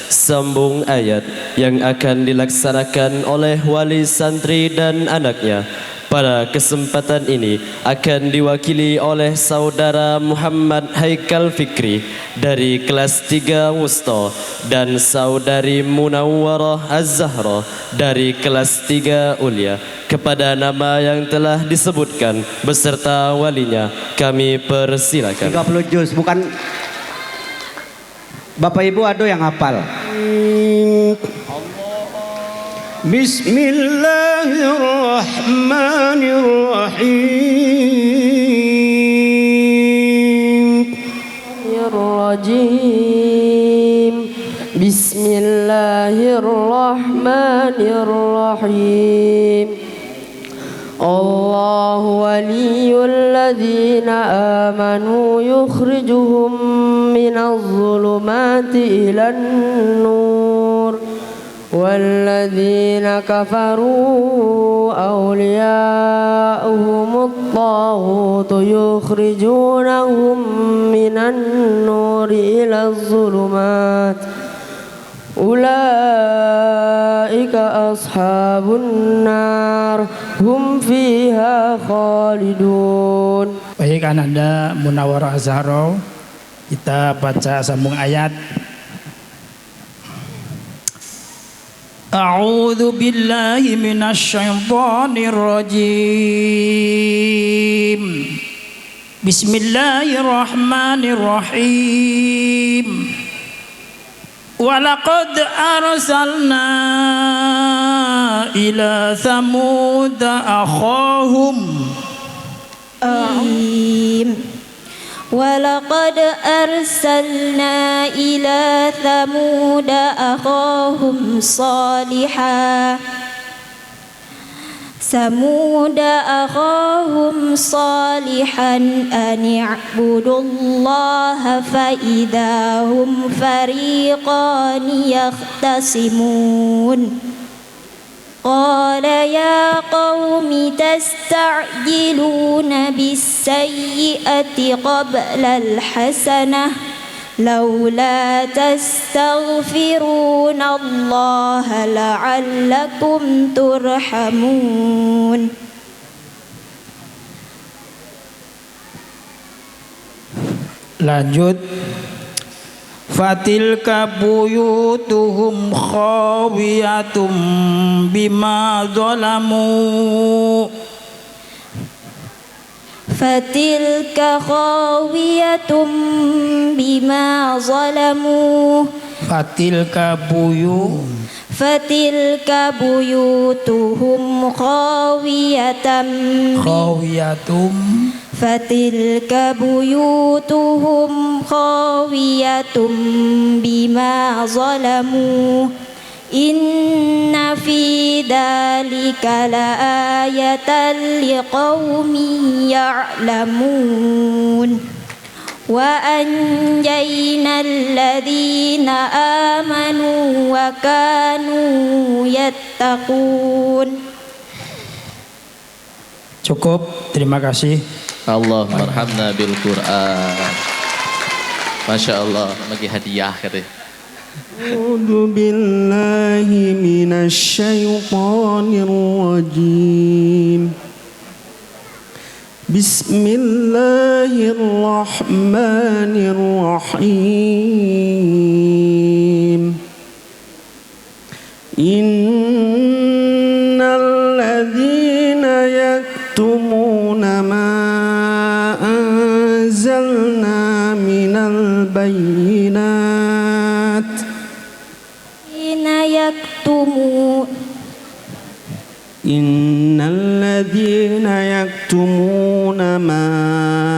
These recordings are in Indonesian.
sambung ayat yang akan dilaksanakan oleh wali santri dan anaknya. Pada kesempatan ini akan diwakili oleh saudara Muhammad Haikal Fikri dari kelas 3 Wusta dan saudari Munawwarah Az-Zahra dari kelas 3 Ulia. Kepada nama yang telah disebutkan beserta walinya kami persilakan. 30 juz, bukan Bapak Ibu ada yang hafal. Bismillahirrahmanirrahim. Bismillahirrahmanirrahim. Allahu waliyul ladzina amanu yukhrijuhum minadh dhulumati ilan nur. والذين كفروا أولياؤهم الطاغوت يخرجونهم من النور إلى الظلمات أولئك أصحاب النار هم فيها خالدون. Baik, Ananda Munawwarah Az-Zahra, kita baca sambung ayat. A'udzu billahi minasyaitonir rajim. Bismillahirrahmanirrahim. Walaqad arsalna ila Thamud akhahum. ولقد أرسلنا إلى ثمود أخاهم صالحا أن اعبدوا الله فإذا هم فريقان يختصمون قال يا قوم تستعجلون بالسيئة قبل الحسنة لولا تستغفرون الله لعلكم ترحمون. Lanjut. Fatilka buyutuhum khawiyatum bima zalamu. Fatilka khawiyyatum bima zalamu. Fatilka buyutuhum khawiyatum. Fatilka buyutuhum khawiyatum bima zalamu. Inna fi dhalika laayatan liqaumin ya'lamun. Wa anjayna alladhina amanu wa kanu yattaqun. Cukup, terima kasih. Allahumma arhamna bil Qur'an. Masya Allah, bagi hadiah katanya. A'udzu billahi minasyaitonir rajim. Bismillahirrahmanirrahim. Innal ladzina yaktumuna ma anzalna minal bayyinat Innalladzina yaktumuna ma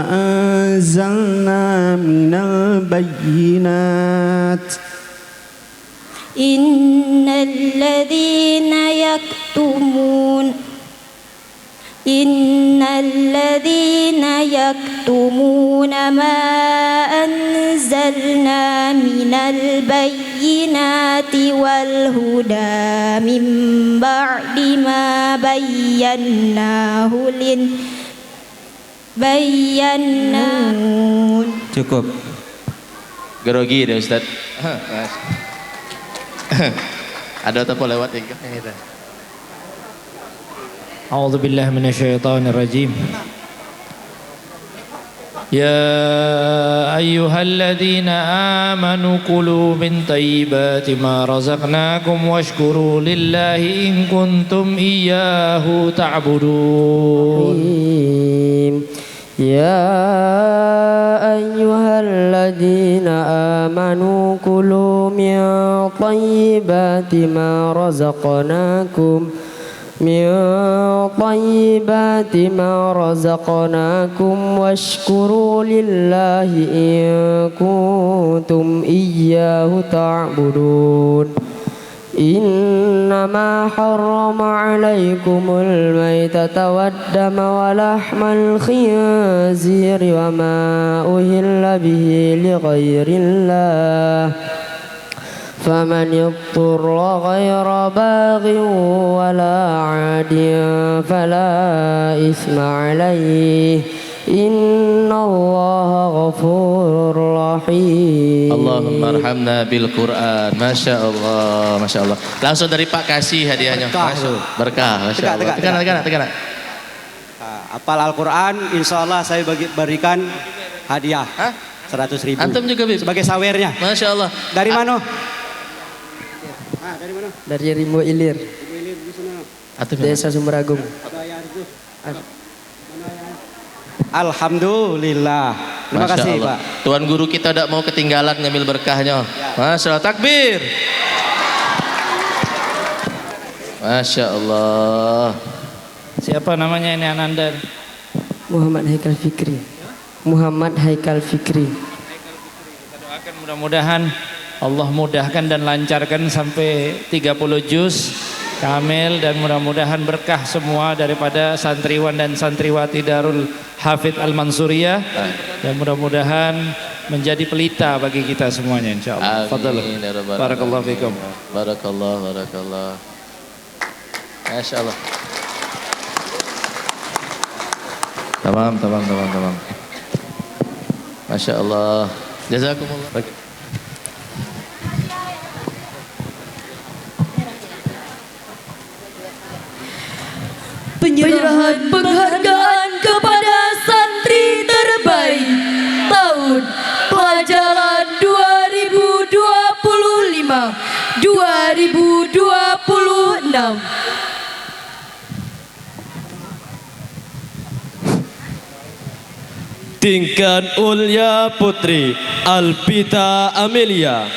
anzalna minal bayyinat Innalladzina yaktumuna ma anzalna minal bayyinati wal huda min ba'di ma bayyanahu Cukup. Grogi deh Ustaz. Ada apa lewat yang itu? A'udzu billahi minasyaitonir rajim. يا أيها الذين آمنوا كلوا من طيبات ما رزقناكم واشكروا لله إن كنتم إياه تعبدون يا أيها الذين آمنوا كلوا من طيبات ما رزقناكم واشكروا لله إن كنتم إياه تعبدون إنما حرم عليكم الميتة والدم ولحم الخنزير وما أهل به لغير الله فمن اضطر غير باغ ولا عاد فلا إثم عليه إن الله غفور رحيم. Allahumma arhamna bil Quran. Masya Allah, Masya Allah. Langsung dari Pak kasih hadiahnya. Berkah, Masya Allah. Tekan. Apal Al-Quran, insya Allah saya berikan hadiah 100.000. Antum juga Bib? Sebagai sawernya. Masya Allah. Dari mana? Dari Rimbo Ilir, Antum Desa Sumberagung. Alhamdulillah. Terima Masya kasih Allah. Pak. Tuan guru kita tidak mau ketinggalan ngambil berkahnya. Masya Allah. Takbir. Masya Allah. Siapa namanya ini Ananda? Muhammad Haikal Fikri. Muhammad Haikal Fikri. Kita doakan mudah-mudahan Allah mudahkan dan lancarkan sampai 30 juz kamil dan mudah-mudahan berkah semua daripada santriwan dan santriwati Darul Hafidh Al-Mansuriyah dan mudah-mudahan menjadi pelita bagi kita semuanya insyaallah. Fadhal. Barakallahu fikum. Barakallah. Masya Allah. Tamam. Masya Allah. Jazakumullah. Penyerahan penghargaan kepada santri terbaik tahun pelajaran 2025-2026. Tingkat Ulya Putri Alpita Amelia.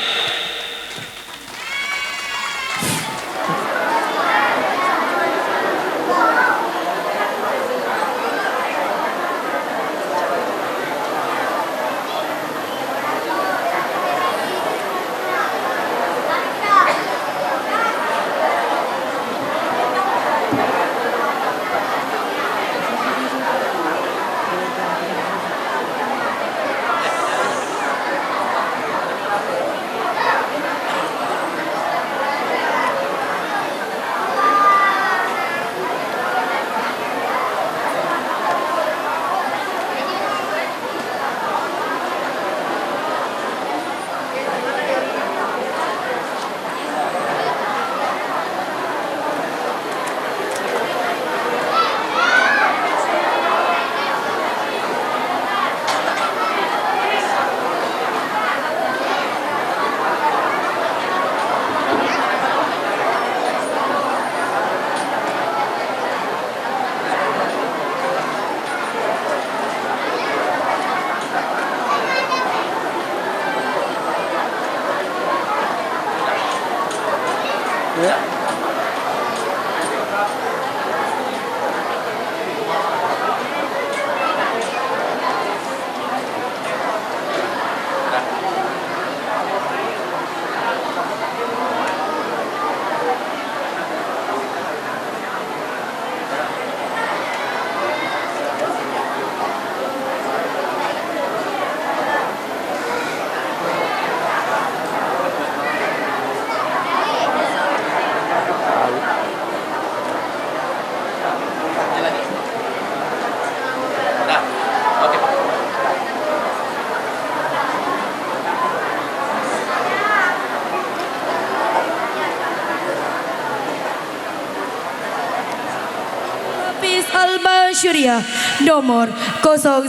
Syuriah nomor 01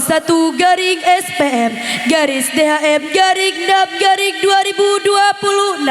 garing SPM garis DHM garing 6 garing 2026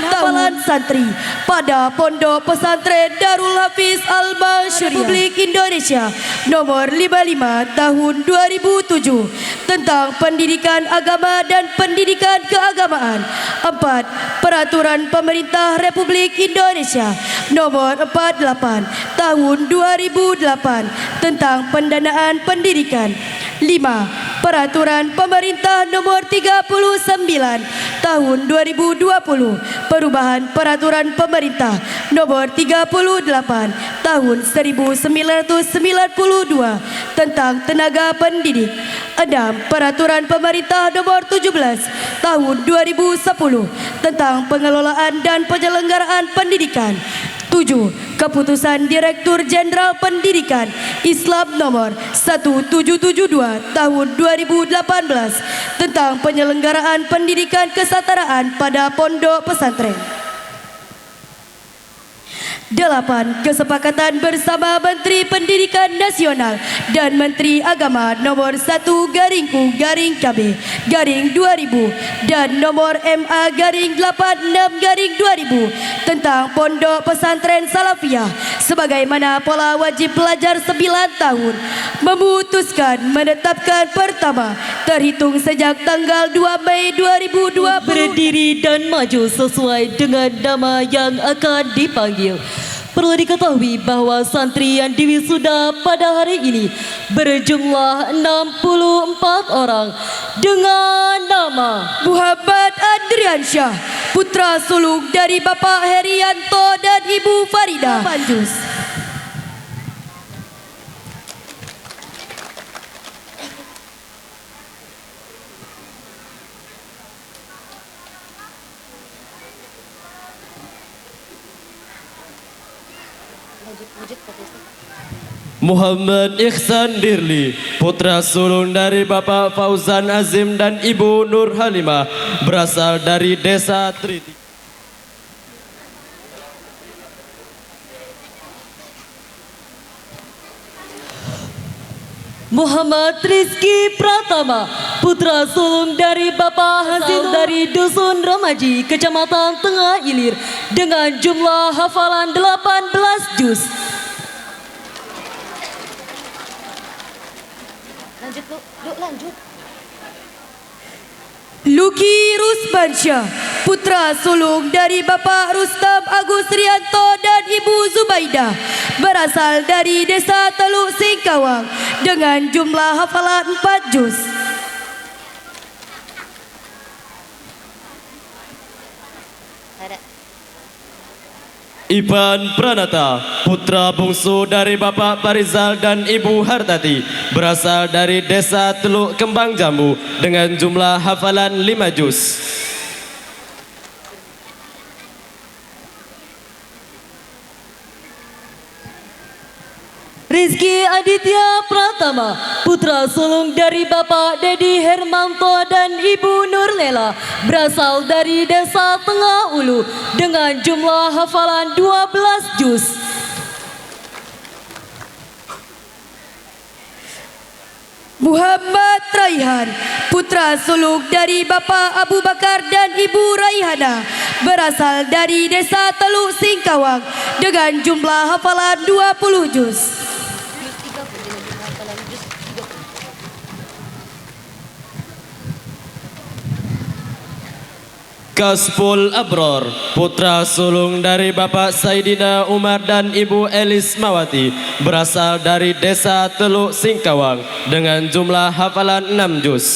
hafalan santri pada Pondok Pesantren Darul Hafiz Al-Masyuriah Republik Indonesia nomor 55 tahun 2007 tentang pendidikan agama dan pendidikan keagamaan. 4. Peraturan Pemerintah Republik Indonesia nomor 48 tahun 2008 tentang pendanaan pendidikan. 5. Peraturan Pemerintah nomor 39 tahun 2020 perubahan Peraturan Pemerintah nomor 38 tahun 1992 tentang tenaga pendidik. 6. Peraturan Pemerintah nomor 17 tahun 2010 tentang pengelolaan dan penyelenggaraan pendidikan. 7. Keputusan Direktur Jenderal Pendidikan Islam nomor 1772 tahun 2018 tentang penyelenggaraan pendidikan kesetaraan pada pondok pesantren. 8. Kesepakatan bersama Menteri Pendidikan Nasional dan Menteri Agama nomor 1 garing U garing KB garing 2000 dan nomor MA garing 86 garing 2000 tentang Pondok Pesantren Salafiyah sebagaimana pola wajib belajar 9 tahun memutuskan menetapkan pertama terhitung sejak tanggal 2 Mei 2020 berdiri dan maju sesuai dengan nama yang akan dipanggil. Perlu diketahui bahwa santri yang diwisuda pada hari ini berjumlah 64 orang dengan nama Muhammad Andriansyah, putra sulung dari Bapak Herianto dan Ibu Farida Manjus. Muhammad Ihsan Dirli, putra sulung dari Bapak Fauzan Azim dan Ibu Nur Halimah, berasal dari Desa Triti. Muhammad Rizky Pratama, putra sulung dari Bapak Hasil dari Dusun Romaji, Kecamatan Tengah Ilir, dengan jumlah hafalan 18 juz. Lanjut. Luki Rusbansyah, putra sulung dari Bapak Rustam Agus Rianto dan Ibu Zubaidah, berasal dari Desa Teluk Singkawang dengan jumlah hafalan 4 juz. Ivan Pranata, putra bungsu dari Bapak Parizal dan Ibu Hartati, berasal dari Desa Teluk Kembang Jambu dengan jumlah hafalan 5 juz. Rizky Aditya Pratama, putra sulung dari Bapak Dedi Hermanto dan Ibu Nurlela, berasal dari Desa Tengah Ulu dengan jumlah hafalan 12 juz. Muhammad Raihan, putra sulung dari Bapak Abu Bakar dan Ibu Raihana, berasal dari Desa Teluk Singkawang dengan jumlah hafalan 20 juz. Kasful Abror, putra sulung dari Bapak Saidina Umar dan Ibu Elis Mawati, berasal dari Desa Teluk Singkawang dengan jumlah hafalan 6 juz.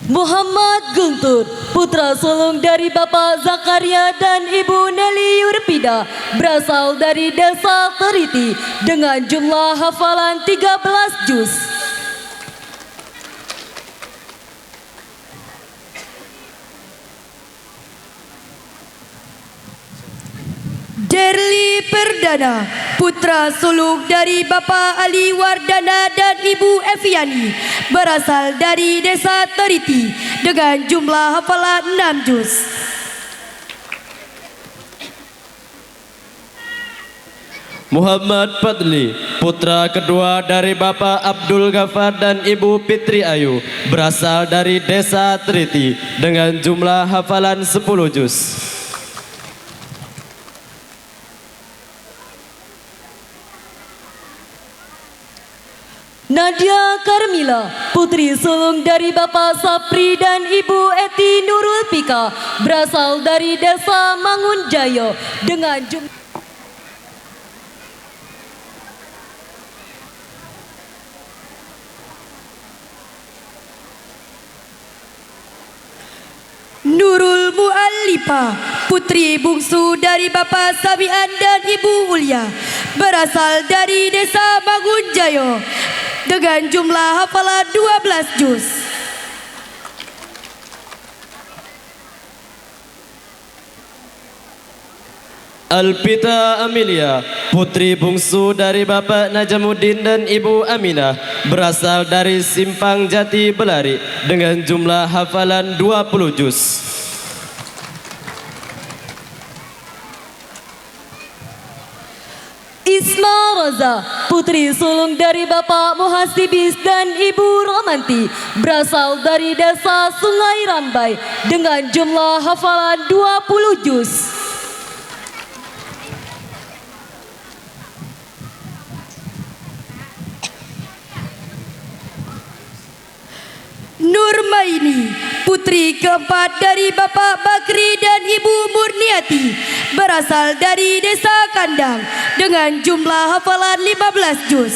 Muhammad Guntur, putra sulung dari Bapak Zakaria dan Ibu Nelly Yurpida, berasal dari Desa Teriti dengan jumlah hafalan 13 juz. Derli Perdana, putra sulung dari Bapak Ali Wardana dan Ibu Eviani, berasal dari Desa Teriti dengan jumlah hafalan 6 juz. Muhammad Fadli, putra kedua dari Bapak Abdul Ghafar dan Ibu Fitri Ayu, berasal dari Desa Triti dengan jumlah hafalan 10 juz. Nadia Karmila, putri sulung dari Bapak Sapri dan Ibu Eti Nurul Pika, berasal dari Desa Mangunjayo dengan jumlah Nurul Mu'allifa, putri bungsu dari Bapak Sabian dan Ibu Ulia, berasal dari Desa Mangunjayo dengan jumlah hafalan 12 juz. Alpita Amelia, putri bungsu dari Bapak Najamuddin dan Ibu Aminah, berasal dari Simpang Jati Belari dengan jumlah hafalan 20 juz. Isma Roza, putri sulung dari Bapak Muhasibis dan Ibu Romanti, berasal dari Desa Sungai Rambai dengan jumlah hafalan 20 juz. Nurmaini, putri keempat dari Bapak Bakri dan Ibu Murniati, berasal dari Desa Kandang dengan jumlah hafalan 15 juz.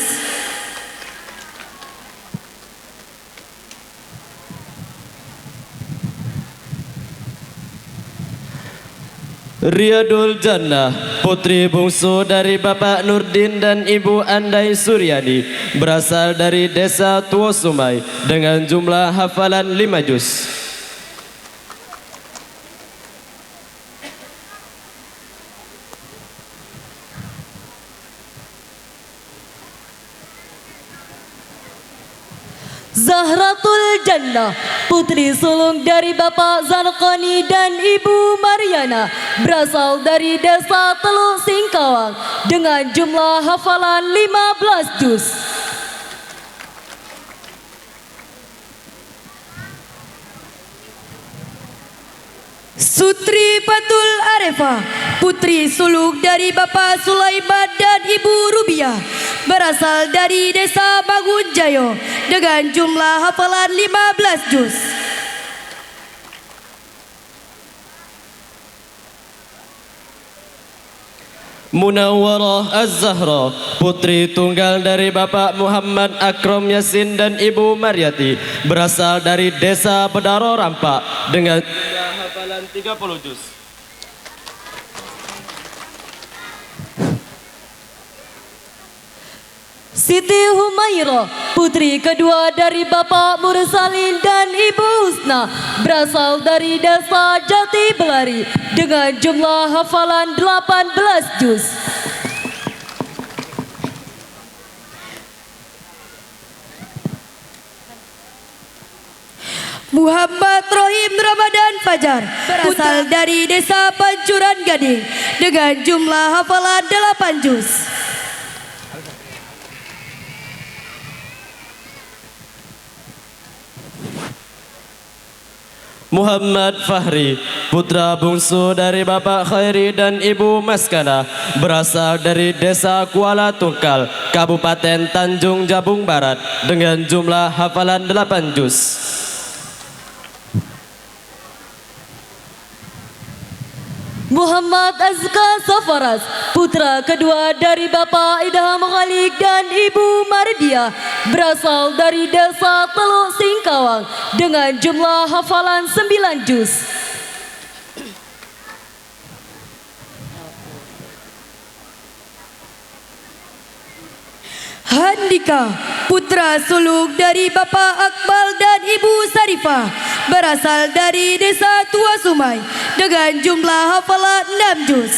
Riyadul Jannah, putri bungsu dari Bapak Nurdin dan Ibu Andai Suryadi, berasal dari Desa Tuosumai dengan jumlah hafalan 5 juz. Zahratul Jannah, putri sulung dari Bapak Zanqani dan Ibu Mariana, berasal dari Desa Teluk Singkawang dengan jumlah hafalan 15 juz. Sutri Patul Arefa, putri sulung dari Bapak Sulaiman dan Ibu Rubiah, berasal dari Desa Mangunjayo dengan jumlah hafalan 15 juz. Munawwarah Az-Zahra, putri tunggal dari Bapak Muhammad Akram Yasin dan Ibu Maryati, berasal dari Desa Bedaro Rampak dengan jumlah hafalan 30 juz. Siti Humairah, putri kedua dari Bapak Mursalin dan Ibu Husna, berasal dari Desa Jati Belari dengan jumlah hafalan 18 juz. Muhammad Rohim Ramadan Fajar, berasal dari Desa Pancuran Gading dengan jumlah hafalan 8 juz. Muhammad Fahri, putra bungsu dari Bapak Khairi dan Ibu Maskana, berasal dari Desa Kuala Tungkal, Kabupaten Tanjung Jabung Barat dengan jumlah hafalan 8 juz. Muhammad Azka Safaras, putra kedua dari Bapak Idham Khalik dan Ibu Mardiah, berasal dari Desa Teluk Singkawang dengan jumlah hafalan 9 juz. Handika, putra sulung dari Bapak Akmal dan Ibu Sarifah, berasal dari Desa Tua Sumai dengan jumlah hafalan 6 juz.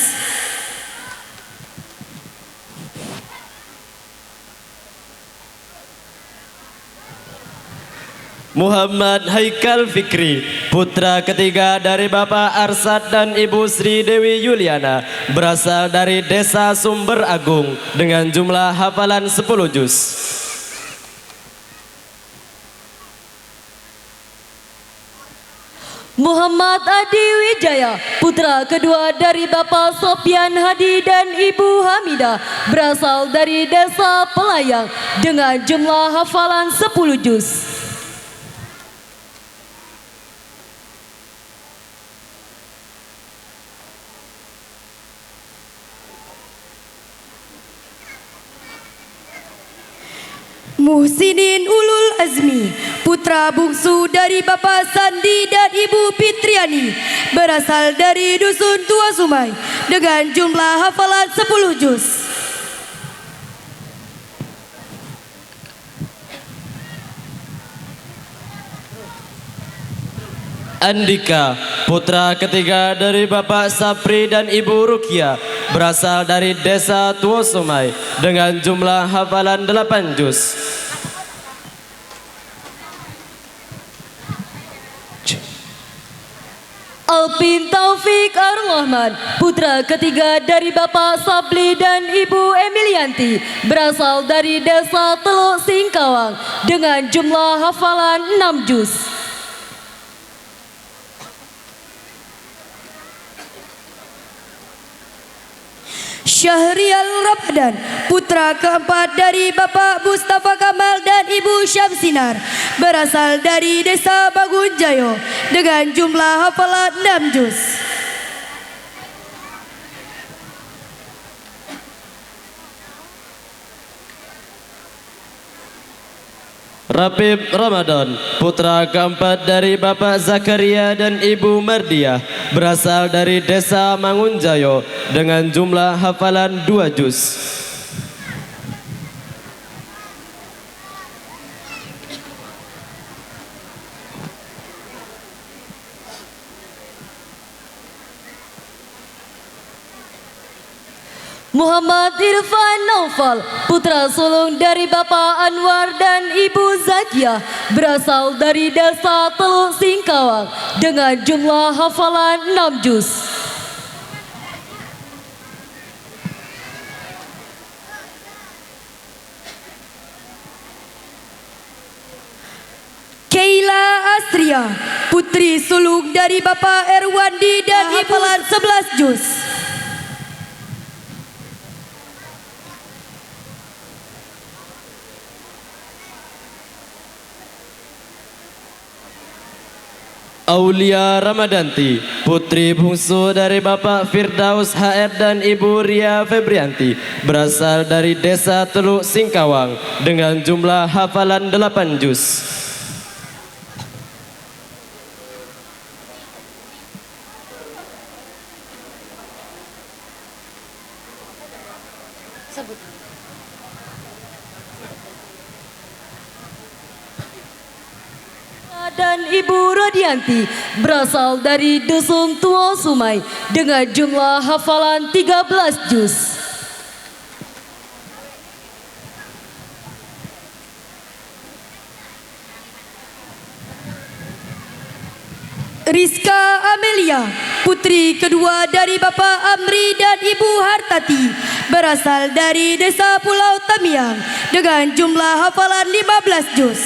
Muhammad Haikal Fikri, putra ketiga dari Bapak Arsad dan Ibu Sri Dewi Yuliana, berasal dari Desa Sumber Agung dengan jumlah hafalan 10 juz. Muhammad Adi Wijaya, putra kedua dari Bapak Sopian Hadi dan Ibu Hamidah, berasal dari Desa Pelayang dengan jumlah hafalan 10 juz. Muhsinin Ulul Azmi, putra bungsu dari Bapak Sandi dan Ibu Fitriani, berasal dari Dusun Tua Sumai dengan jumlah hafalan 10 juz. Andika, putra ketiga dari Bapak Sapri dan Ibu Rukia, berasal dari Desa Tuosumai dengan jumlah hafalan 8 juz. Alpin Taufik Ar-Rahman, putra ketiga dari Bapak Sabli dan Ibu Emilianti, berasal dari Desa Teluk Singkawang dengan jumlah hafalan 6 juz. Syahrial Ramadan, putra keempat dari Bapak Mustafa Kamal dan Ibu Syamsinar, berasal dari Desa Bangunjayo dengan jumlah hafalan 6 juz. Rapib Ramadan, putra keempat dari Bapak Zakaria dan Ibu Mardiah, berasal dari Desa Mangunjayo dengan jumlah hafalan 2 juz. Muhammad Irfan Naufal, putra sulung dari Bapak Anwar dan Ibu Zakiah, berasal dari Desa Teluk Singkawang dengan jumlah hafalan 6 juz. Keila Astria, putri sulung dari Bapak Erwandi dan Ibu hafalan 11 juz. Aulia Ramadanti, putri bungsu dari Bapak Firdaus HR dan Ibu Ria Febrianti, berasal dari Desa Teluk Singkawang dengan jumlah hafalan 8 juz. Dan Ibu Rodianti, berasal dari Dusun Tua Sumai dengan jumlah hafalan 13 juz. Rizka Amelia, putri kedua dari Bapak Amri dan Ibu Hartati, berasal dari Desa Pulau Tamiang dengan jumlah hafalan 15 juz.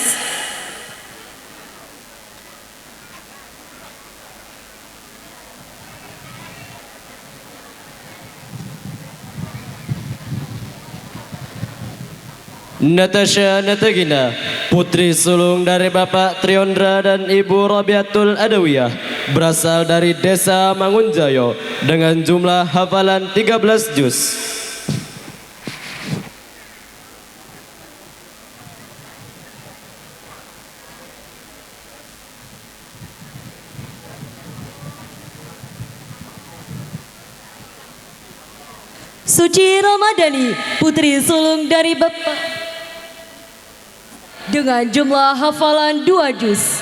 Natasha Natagina, putri sulung dari Bapak Triondra dan Ibu Rabiatul Adawiyah, berasal dari Desa Mangunjayo dengan jumlah hafalan 13 juz. Suci Ramadhani, putri sulung dari Bapak dengan jumlah hafalan 2 juz.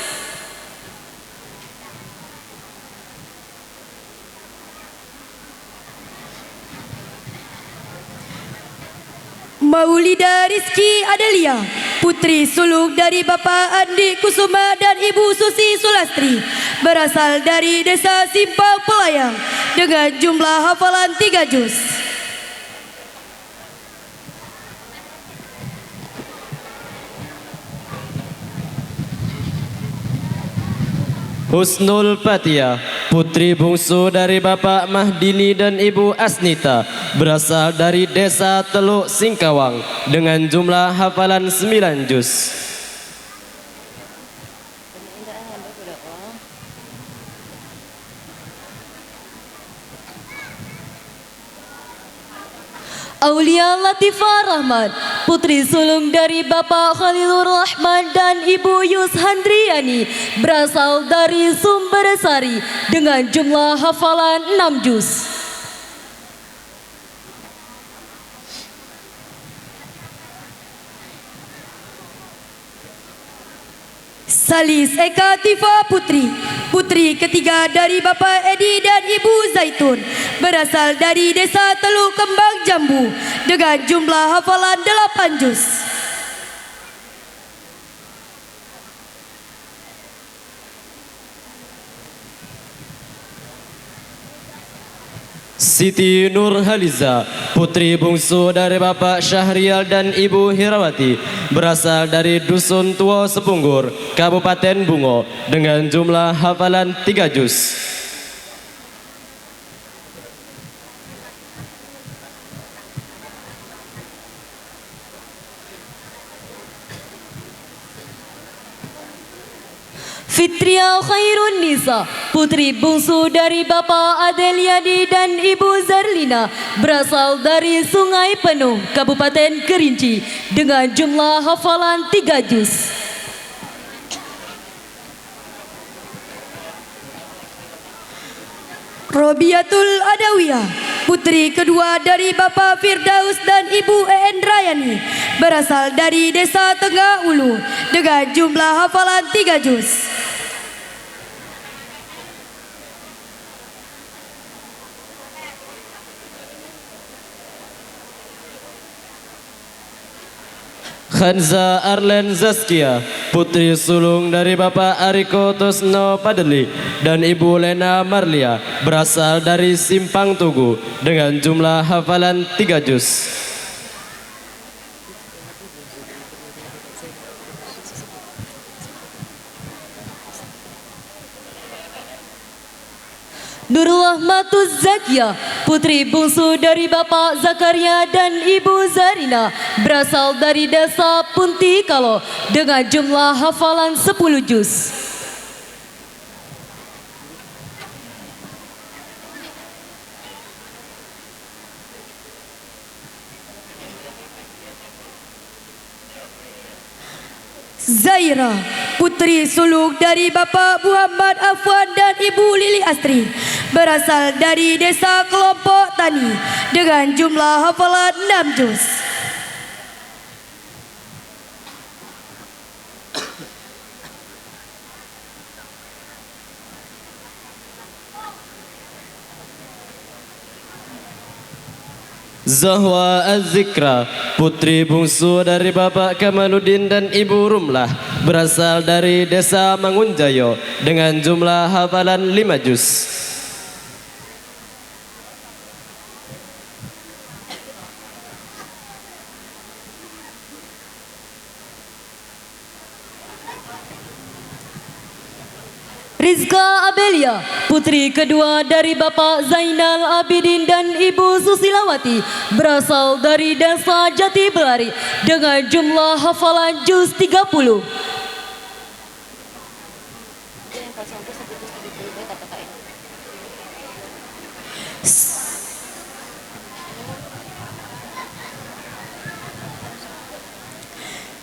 Maulida Rizki Adelia, putri sulung dari Bapak Andi Kusuma dan Ibu Susi Sulastri, berasal dari Desa Simpang Pelayang dengan jumlah hafalan 3 juz. Husnul Fatia, putri bungsu dari Bapak Mahdini dan Ibu Asnita, berasal dari Desa Teluk Singkawang dengan jumlah hafalan 9 juz. Aulia Latifah Rahman, putri sulung dari Bapak Khalilur Rahman dan Ibu Yus Handriani, berasal dari Sumber Sari dengan jumlah hafalan 6 juz. Salis Eka Tifa Putri, putri ketiga dari Bapak Edi dan Ibu Zaitun, berasal dari Desa Teluk Kembang Jambu dengan jumlah hafalan 8 juz. Siti Nurhaliza, putri bungsu dari Bapak Syahrial dan Ibu Hirawati, berasal dari Dusun Tua Sepunggur, Kabupaten Bungo, dengan jumlah hafalan 3 juz. Fitria Khairun Nisa, putri bungsu dari Bapak Adeliadi dan Ibu Zarlina, berasal dari Sungai Penuh, Kabupaten Kerinci, dengan jumlah hafalan 3 juz. Robiatul Adawiyah, putri kedua dari Bapak Firdaus dan Ibu En Rayani, berasal dari Desa Tengah Ulu dengan jumlah hafalan 3 juz. Khanza Arlen Zaskia, putri sulung dari Bapak Ariko Tosno Padeli dan Ibu Lena Marlia, berasal dari Simpang Tugu dengan jumlah hafalan 3 juz. Nurullah Matuz Zakia, putri bungsu dari Bapak Zakaria dan Ibu Zarina, berasal dari Desa Puntikalo dengan jumlah hafalan 10 juz. Zaira, putri sulung dari Bapak Muhammad Afwan dan Ibu Lili Astri, berasal dari Desa Kelompok Tani dengan jumlah hafalan 6 juz. Zahwa Az-Zikra, putri bungsu dari Bapak Kamaluddin dan Ibu Rumlah, berasal dari Desa Mangunjayo dengan jumlah hafalan 5 juz. Rizka Abelia, putri kedua dari Bapak Zainal Abidin dan Ibu Susilawati, berasal dari Desa Jati Belari dengan jumlah hafalan juz 30.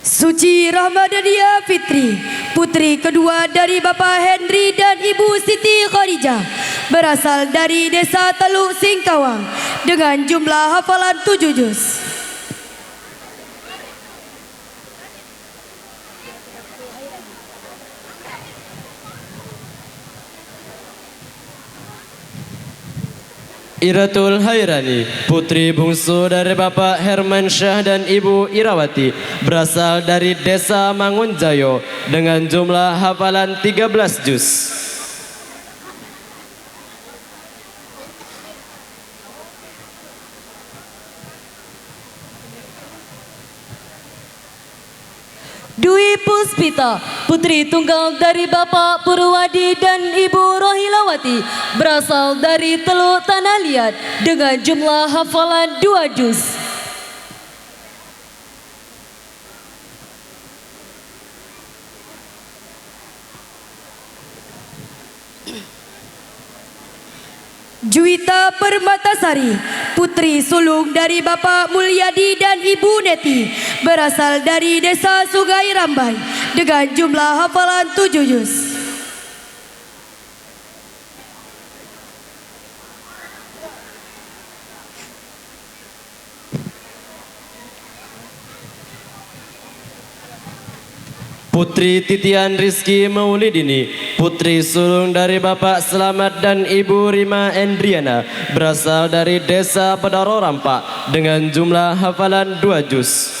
Suci Rahmadania Fitri, putri kedua dari Bapak Henry dan Ibu Siti Khadijah, berasal dari Desa Teluk Singkawang dengan jumlah hafalan 7 juz. Iratul Hairani, putri bungsu dari Bapak Herman Syah dan Ibu Irawati, berasal dari Desa Mangunjayo dengan jumlah hafalan 13 juz. Dwi Puspita, putri tunggal dari Bapak Purwadi dan Ibu Rohilawati, berasal dari Teluk Tanah Liat dengan jumlah hafalan 2 juz. Juwita Permatasari, putri sulung dari Bapak Mulyadi dan Ibu Neti, berasal dari Desa Sungai Rambai dengan jumlah hafalan 7 juz. Putri Titian Rizky Maulidini, putri sulung dari Bapak Selamat dan Ibu Rima Endriana, berasal dari Desa Pedaro Rampak dengan jumlah hafalan 2 juz.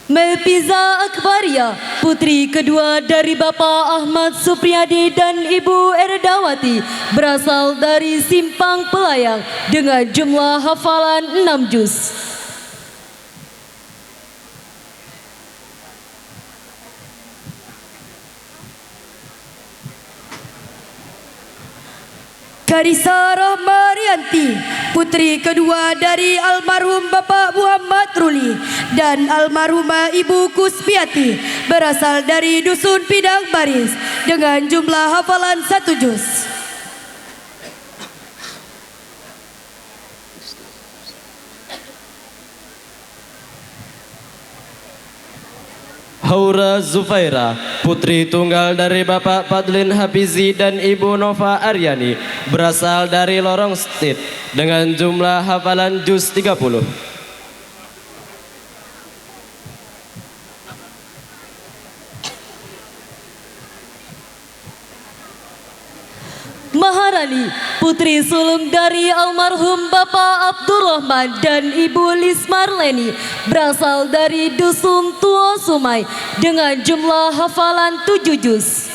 Melpiza Akbaria, putri kedua dari Bapak Ahmad Supriyadi dan Ibu Erdawati, berasal dari Simpang Pelayang dengan jumlah hafalan 6 juz. Karisa Rahmarianti, putri kedua dari almarhum Bapak Muhammad Ruli dan almarhumah Ibu Kuspiati, berasal dari Dusun Pidang Baris dengan jumlah hafalan 1 juz. Haura Zufaira, putri tunggal dari Bapak Fadlin Hafizi dan Ibu Nova Aryani, berasal dari Lorong Stit dengan jumlah hafalan juz 30. Maharani, putri sulung dari almarhum Bapak Abdurrahman dan Ibu Lismarleni, berasal dari Dusun Tuo Sumai dengan jumlah hafalan 7 juz.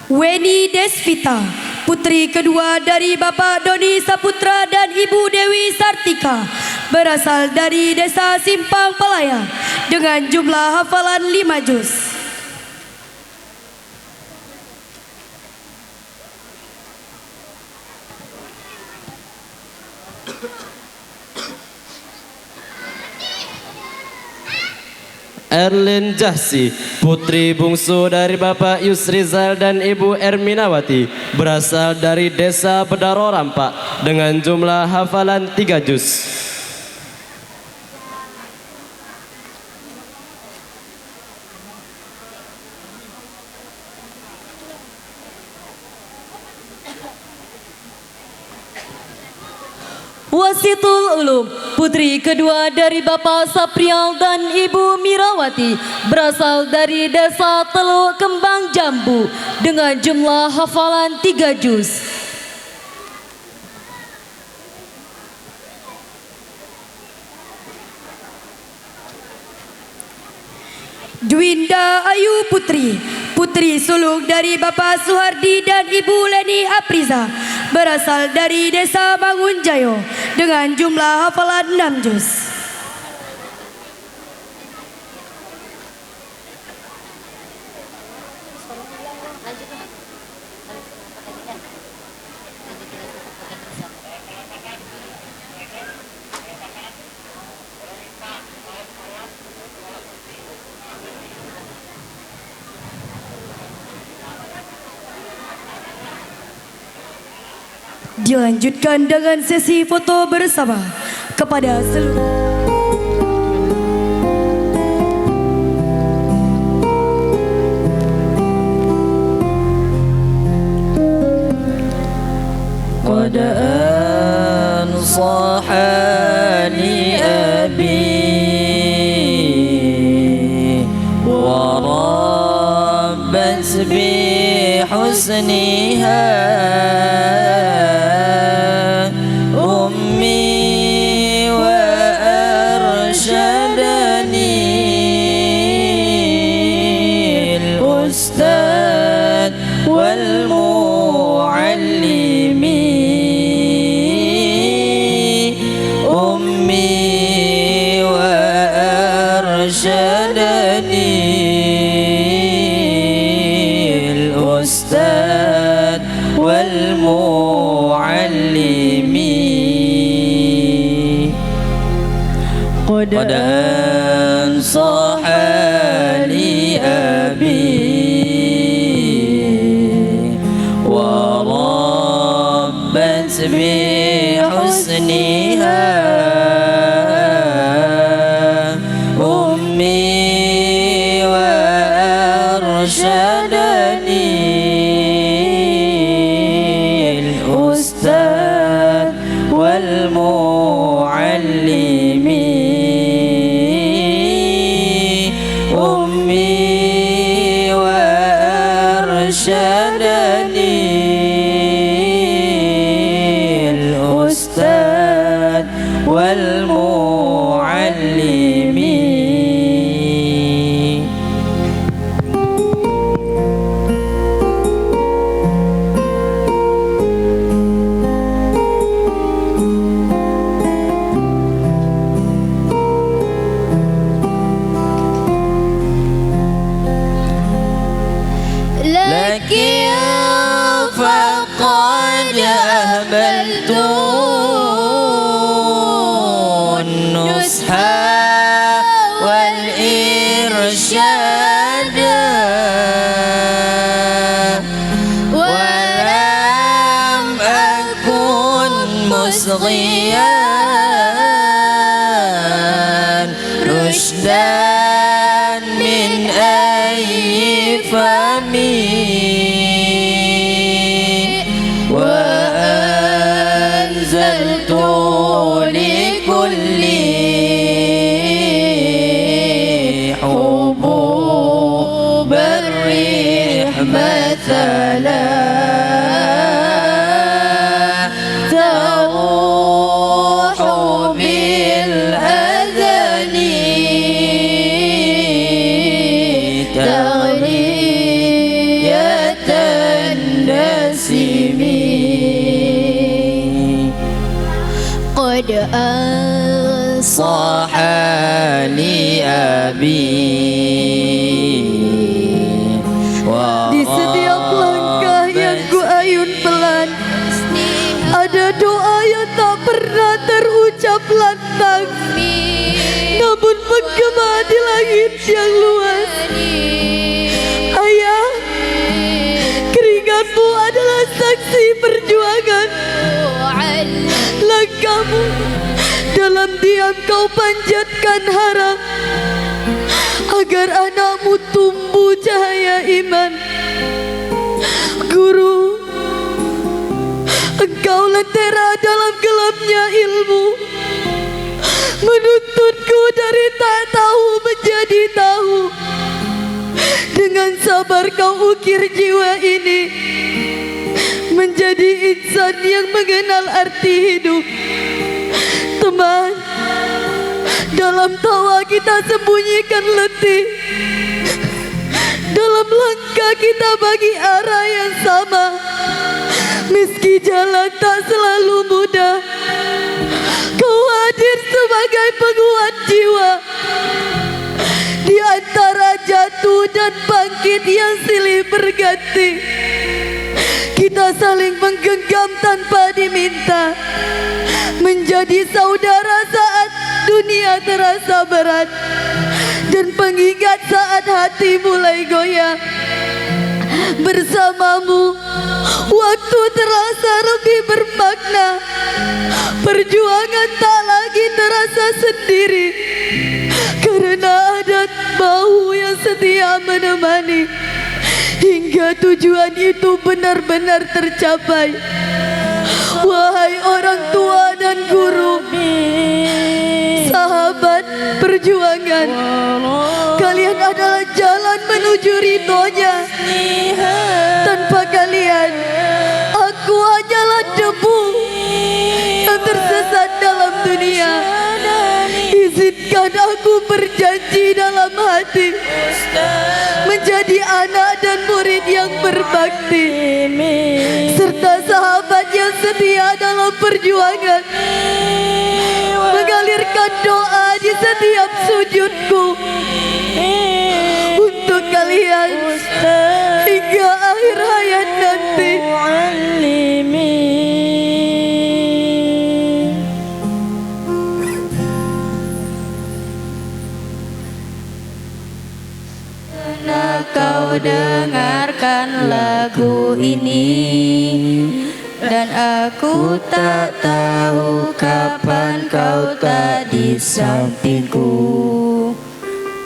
Weni Desvita, putri kedua dari Bapak Doni Saputra dan Ibu Dewi Sartika, berasal dari Desa Simpang Pelayang dengan jumlah hafalan 5 juz. Erlin Jahsi, putri bungsu dari Bapak Yusrizal dan Ibu Erminawati, berasal dari Desa Pedaro Rampak dengan jumlah hafalan 3 juz. Wasitul Ulum, putri kedua dari Bapak Saprial dan Ibu Mirawati, berasal dari Desa Teluk Kembang Jambu dengan jumlah hafalan 3 juz. Dwinda Ayu Putri, putri sulung dari Bapak Suhardi dan Ibu Leni Apriza, berasal dari Desa Mangunjayo dengan jumlah hafalan 6 juz. Dilanjutkan dengan sesi foto bersama kepada seluruh بحسنها أمي وأرشدني الأستاذ والمعلم أمي وأرشدني الأستاذ والمعلم قد أنصح لي أبي وربت بحسنها أمي وأرشدني الأستاذ والمعلم أمي وأرشدني الأستاذ والمعلم لك فقد أهملت النصح والإرشاد ولم أكن مصغيا رشدا من أي فمي وأنزلت لكل حبوب الريح مثلا تروح بالأذن تغنية النسيم قد أنصح لي أبي Di setiap langkah yang ku ayun pelan, ada doa yang tak pernah terucap lantang, namun menggema di langit yang luas. Ayah, keringatmu adalah saksi perjuangan. Langkahmu dalam diam kau panjatkan harap agar anakmu tumbuh cahaya iman. Guru, engkau lentera dalam gelapnya ilmu, menuntutku dari tak tahu menjadi tahu. Dengan sabar kau ukir jiwa ini menjadi insan yang mengenal arti hidup. Teman, dalam tawa kita sembunyikan letih, dalam langkah kita bagi arah yang sama. Meski jalan tak selalu mudah, kau hadir sebagai penguat jiwa. Di antara jatuh dan bangkit yang silih berganti, kita saling menggenggam tanpa diminta, menjadi saudara saat dunia terasa berat dan pengingat saat hati mulai goyah. Bersamamu waktu terasa lebih bermakna, perjuangan tak lagi terasa sendiri, karena ada bahu yang setia menemani hingga tujuan itu benar-benar tercapai. Wahai orang tua dan guru, sahabat perjuangan, kalian kalian adalah jalan menuju ridhonya. Tanpa kalian, aku hanyalah debu yang tersesat dalam dunia. Izinkan aku berjanji dalam hati menjadi anak dan murid yang berbakti, serta sahabat yang setia dalam perjuangan, mengalirkan doa di setiap sujudku untuk kalian hingga akhir hayat nanti. Kau dengarkan lagu ini, dan aku tak tahu kapan kau tak di sampingku.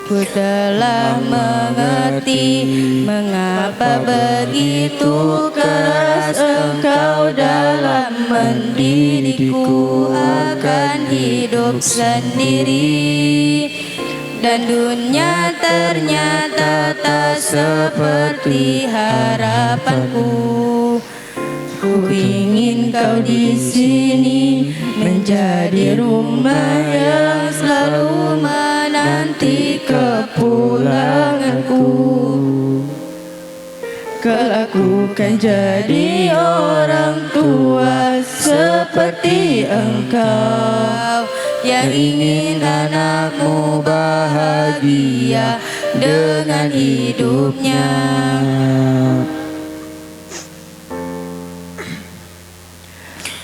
Ku telah mengerti mengapa begitu keras engkau dalam mendidikku akan hidup sendiri. Dan dunia ternyata tak seperti harapanku. Ku ingin kau di sini menjadi rumah yang selalu menanti kepulanganku. Kelak ku kan jadi orang tua seperti engkau, yang ingin anakmu bahagia dengan hidupnya.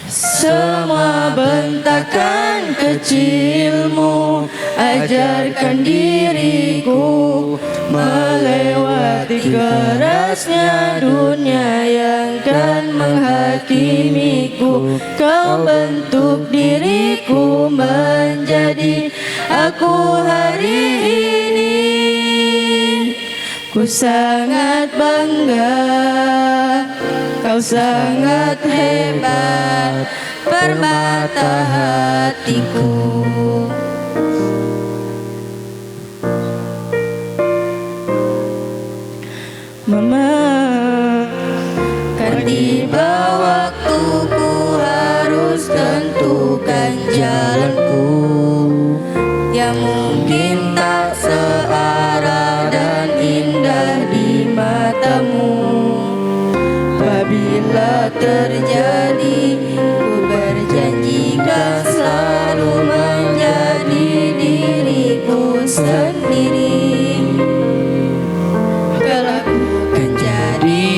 Semua bentakan kecilmu ajarkan diriku melewati kerasnya dunia yang kan menghakimiku. Kau bentuk diriku menjadi aku hari ini. Ku sangat bangga, kau sangat hebat, permata hatiku. Mama, kan tiba waktuku harus tentukan jalanku yang mungkin tak searah dan indah di matamu. Apabila terjadi, ku berjanjikan selalu menjadi diriku sendiri.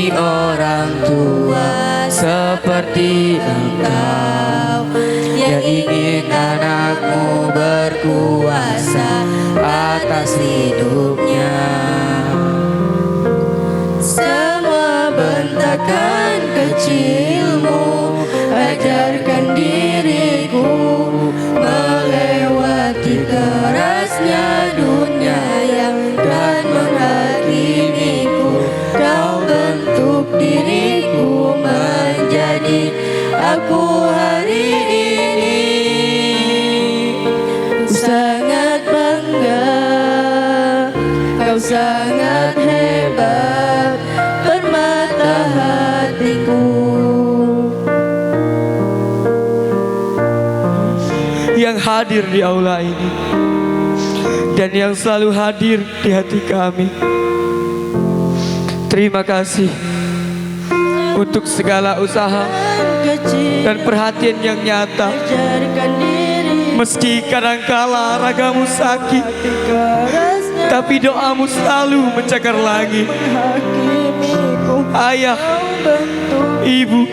Orang tua seperti engkau yang ingin anakmu berkuasa atas hidupnya. Semua bentakan kecilmu ajarkan diriku melewati kerasnya dunia yang kan menghakimiku. Kau bentuk diriku menjadi aku hari ini. Ku sangat bangga, kau sangat hebat, permata hatiku. Yang hadir di aula ini dan yang selalu hadir di hati kami, terima kasih untuk segala usaha dan perhatian yang nyata. Meski kadangkala ragamu sakit, tapi doamu selalu mencakar langit. Ayah, ibu,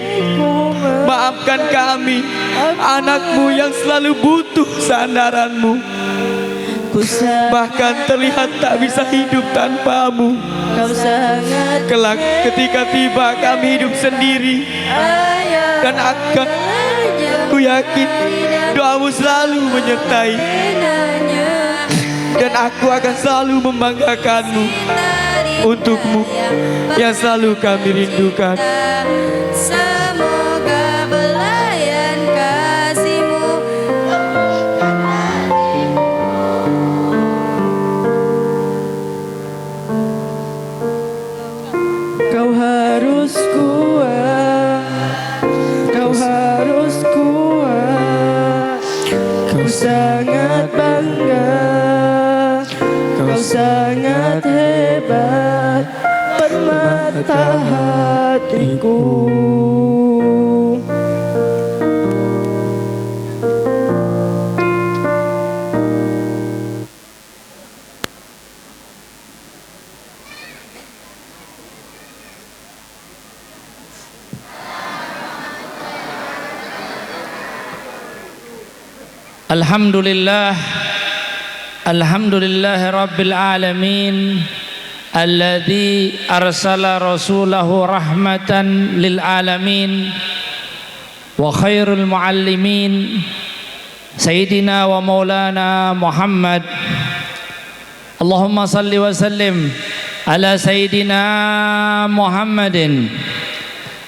maafkan kami, anakmu yang selalu butuh sandaranmu. Bahkan terlihat tak bisa hidup tanpamu. Kelak ketika tiba kami hidup sendiri, dan akan ku yakin doamu selalu menyertai, dan aku akan selalu membanggakanmu. Untukmu yang selalu kami rindukan. Semoga belayan kasihmu harus kuat, kau harus kuat. Kau sangat bangga, kau sangat hebat, permata hatiku. Alhamdulillah, alhamdulillah rabbil alamin, alladzi arsala rasulahu rahmatan lil alamin wa khairul muallimin sayyidina wa maulana Muhammad. Allahumma salli wa sallim ala sayyidina Muhammadin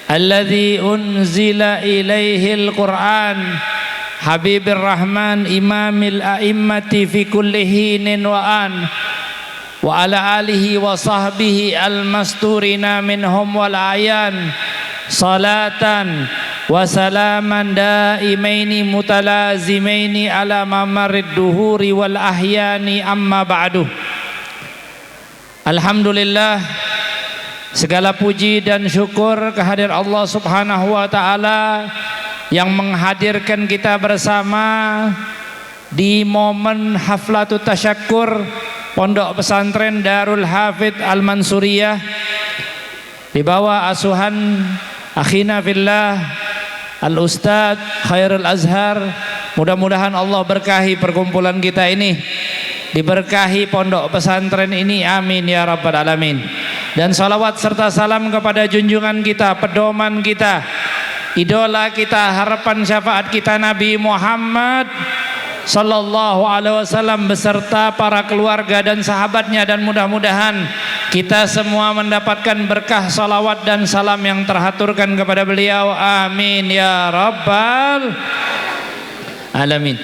alladzi unzila ilaihil Qur'an Habibir Rahman imamil a'immati fi kulli hinin wa an wa ala alihi wa sahbihi al-masturina minhum wal ayan salatan wa salaman daimaini mutalazimaini ala mamarid duhuri wal ahyani amma ba'du. Alhamdulillah, segala puji dan syukur kehadirat Allah Subhanahu wa taala yang menghadirkan kita bersama di momen haflatut tasyakkur Pondok Pesantren Darul Hafidh Al-Mansuriyah di bawah asuhan akhina fillah Al-Ustadz Khairul Azhar. Mudah-mudahan Allah berkahi perkumpulan kita ini, diberkahi pondok pesantren ini, amin ya rabbal alamin. Dan salawat serta salam kepada junjungan kita, pedoman kita, idola kita, harapan syafaat kita, Nabi Muhammad sallallahu alaihi wasallam beserta para keluarga dan sahabatnya, dan mudah-mudahan kita semua mendapatkan berkah salawat dan salam yang terhaturkan kepada beliau, amin ya rabbal alamin.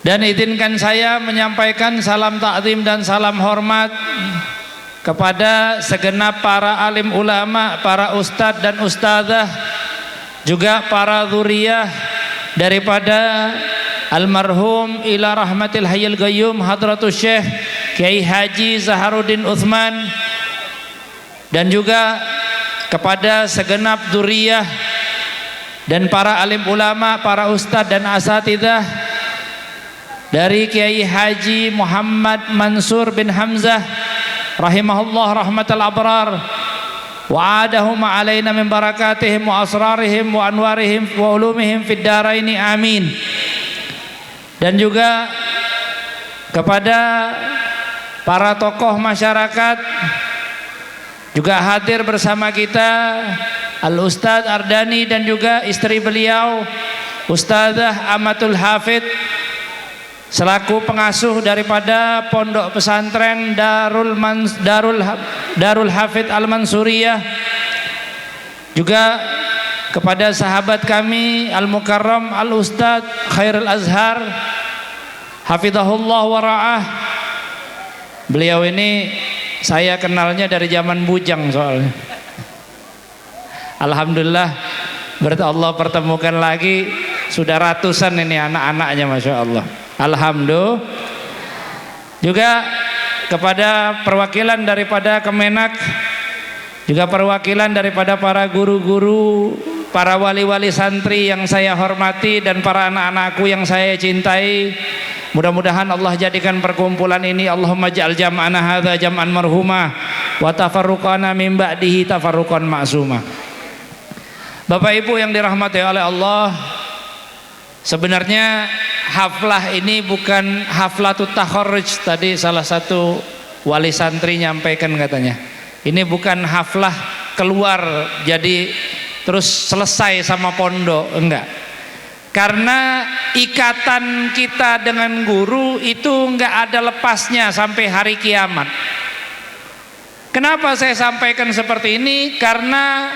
Dan izinkan saya menyampaikan salam takzim dan salam hormat kepada segenap para alim ulama, para ustadz dan ustadzah, juga para dzurriyyah daripada almarhum ila rahmatil hayyil qayyum hadratus syekh Kiai Haji Zaharuddin Utsman, dan juga kepada segenap dzurriyyah dan para alim ulama, para ustadz dan asatidzah dari Kiai Haji Muhammad Mansur bin Hamzah rahimahullah rahmatal abrar wa adahum alaina min barakatihim wa asrarihim wa anwarihim wa ulumihim fid daraini amin. Dan juga kepada para tokoh masyarakat juga hadir bersama kita Al-Ustadz Ardani dan juga istri beliau Ustadzah Amatul Hafidh selaku pengasuh daripada Pondok Pesantren Darul Hafidh Al-Mansuriyah, juga kepada sahabat kami Al-Mukarram Al-Ustadz Khairul Azhar hafizahullah wa ra'ah. Beliau ini saya kenalnya dari zaman bujang soalnya. Alhamdulillah, berarti Allah pertemukan lagi, sudah ratusan ini anak-anaknya, masya Allah. Alhamdulillah. Juga kepada perwakilan daripada Kemenak, juga perwakilan daripada para guru-guru, para wali-wali santri yang saya hormati, dan para anak-anakku yang saya cintai. Mudah-mudahan Allah jadikan perkumpulan ini, Allahumma ja'al jam'ana hadza jam'an marhumah wa tafarruqana min ba'dihi tafarruqan ma'sumah. Bapak Ibu yang dirahmati oleh Allah, sebenarnya haflah ini bukan haflatut takharruj. Tadi salah satu wali santri nyampaikan katanya, ini bukan haflah keluar jadi terus selesai sama pondok, enggak. Karena ikatan kita dengan guru itu enggak ada lepasnya sampai hari kiamat. Kenapa saya sampaikan seperti ini? Karena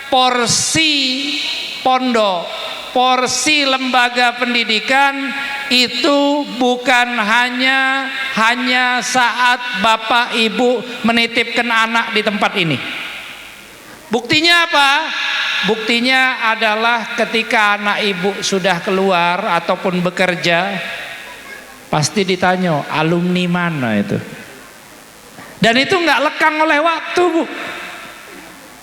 porsi pondok, porsi lembaga pendidikan itu bukan hanya saat Bapak Ibu menitipkan anak di tempat ini. Buktinya apa? Buktinya adalah ketika anak ibu sudah keluar ataupun bekerja, pasti ditanya alumni mana itu. Dan itu nggak lekang oleh waktu, Bu.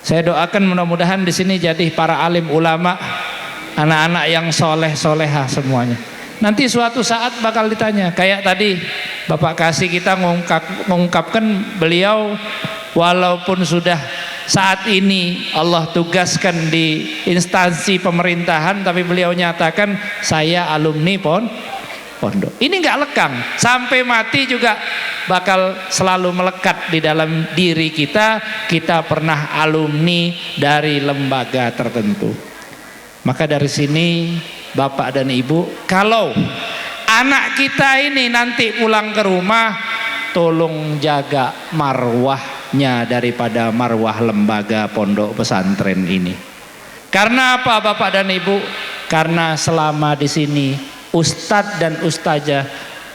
Saya doakan mudah-mudahan di sini jadi para alim ulama, anak-anak yang soleh solehah semuanya. Nanti suatu saat bakal ditanya, kayak tadi Bapak Kasih kita mengungkapkan beliau walaupun sudah saat ini Allah tugaskan di instansi pemerintahan, tapi beliau nyatakan saya alumni pondok. Ini nggak lekang, sampai mati juga bakal selalu melekat di dalam diri kita. Kita pernah alumni dari lembaga tertentu. Maka dari sini Bapak dan Ibu, kalau anak kita ini nanti pulang ke rumah, tolong jaga marwahnya daripada marwah lembaga pondok pesantren ini. Karena apa Bapak dan Ibu? Karena selama di sini Ustadz dan Ustazah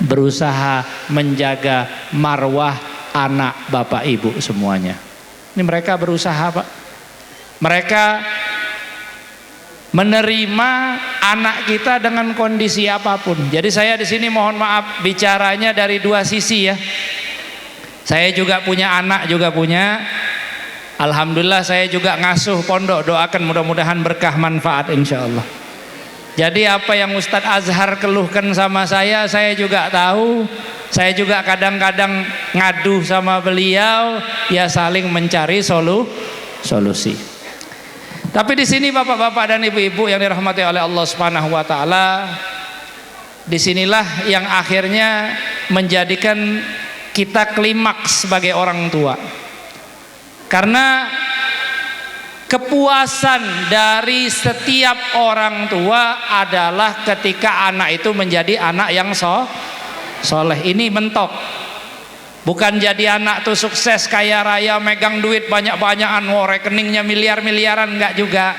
berusaha menjaga marwah anak Bapak Ibu semuanya. Ini mereka berusaha, Pak. Mereka menerima anak kita dengan kondisi apapun. Jadi saya di sini mohon maaf bicaranya dari dua sisi ya. Saya juga punya anak, juga punya. Alhamdulillah saya juga ngasuh pondok. Doakan mudah-mudahan berkah manfaat insya Allah. Jadi apa yang Ustadz Azhar keluhkan sama saya juga tahu. Saya juga kadang-kadang ngadu sama beliau, ya saling mencari solusi. Tapi di sini bapak-bapak dan ibu-ibu yang dirahmati oleh Allah Subhanahu wa taala, disinilah yang akhirnya menjadikan kita klimaks sebagai orang tua. Karena kepuasan dari setiap orang tua adalah ketika anak itu menjadi anak yang soleh. Ini mentok. Bukan jadi anak tuh sukses kaya raya megang duit banyak-banyakan, rekeningnya miliar-miliaran, enggak juga.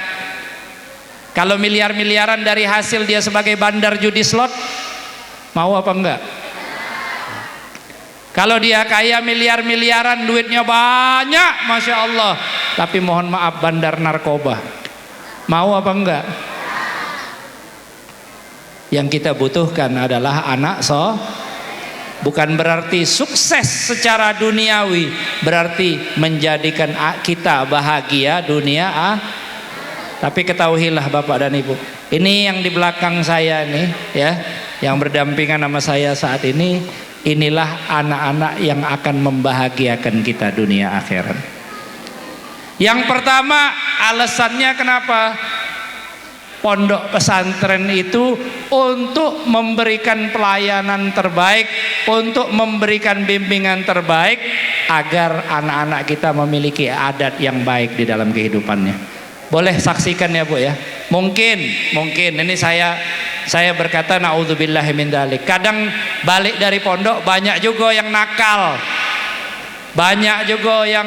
Kalau miliar-miliaran dari hasil dia sebagai bandar judi slot, mau apa enggak? Kalau dia kaya miliar-miliaran, duitnya banyak, Masya Allah, tapi mohon maaf bandar narkoba, mau apa enggak? Yang kita butuhkan adalah anak bukan berarti sukses secara duniawi, berarti menjadikan kita bahagia dunia tapi ketahuilah Bapak dan Ibu, ini yang di belakang saya nih ya, yang berdampingan sama saya saat ini, inilah anak-anak yang akan membahagiakan kita dunia akhirat. Yang pertama, alasannya kenapa pondok pesantren itu untuk memberikan pelayanan terbaik, untuk memberikan bimbingan terbaik agar anak-anak kita memiliki adat yang baik di dalam kehidupannya. Boleh saksikan ya Bu ya. Mungkin ini saya berkata naudzubillahi min dzalik. Kadang balik dari pondok banyak juga yang nakal. Banyak juga yang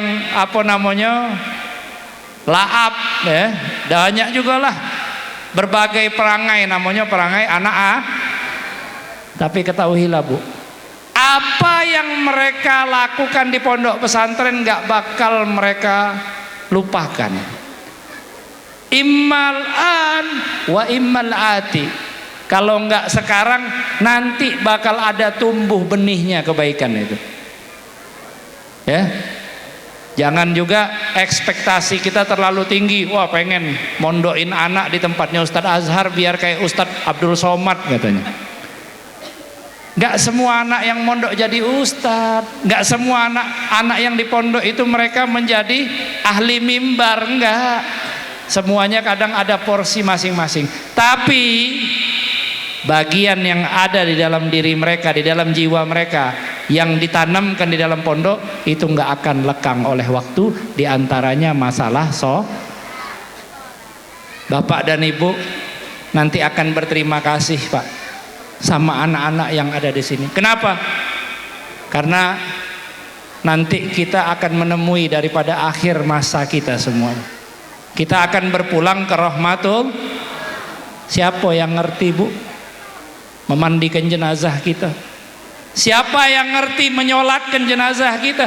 laap ya. Banyak juga lah berbagai perangai, namanya perangai anak Tapi ketahuilah Bu, apa yang mereka lakukan di pondok pesantren gak bakal mereka lupakan. Immal an wa immal ati. Kalau enggak sekarang, nanti bakal ada tumbuh benihnya kebaikan itu. Ya. Jangan juga ekspektasi kita terlalu tinggi. Wah, pengen mondokin anak di tempatnya Ustadz Azhar biar kayak Ustadz Abdul Somad katanya. Enggak semua anak yang mondok jadi ustadz. Enggak semua anak yang di pondok itu mereka menjadi ahli mimbar, enggak. Semuanya kadang ada porsi masing-masing. Tapi bagian yang ada di dalam diri mereka, di dalam jiwa mereka, yang ditanamkan di dalam pondok itu nggak akan lekang oleh waktu. Di antaranya masalah Bapak dan Ibu nanti akan berterima kasih Pak sama anak-anak yang ada di sini. Kenapa? Karena nanti kita akan menemui daripada akhir masa kita semua. Kita akan berpulang ke rahmatul. Siapa yang ngerti Bu memandikan jenazah kita? Siapa yang ngerti menyolatkan jenazah kita?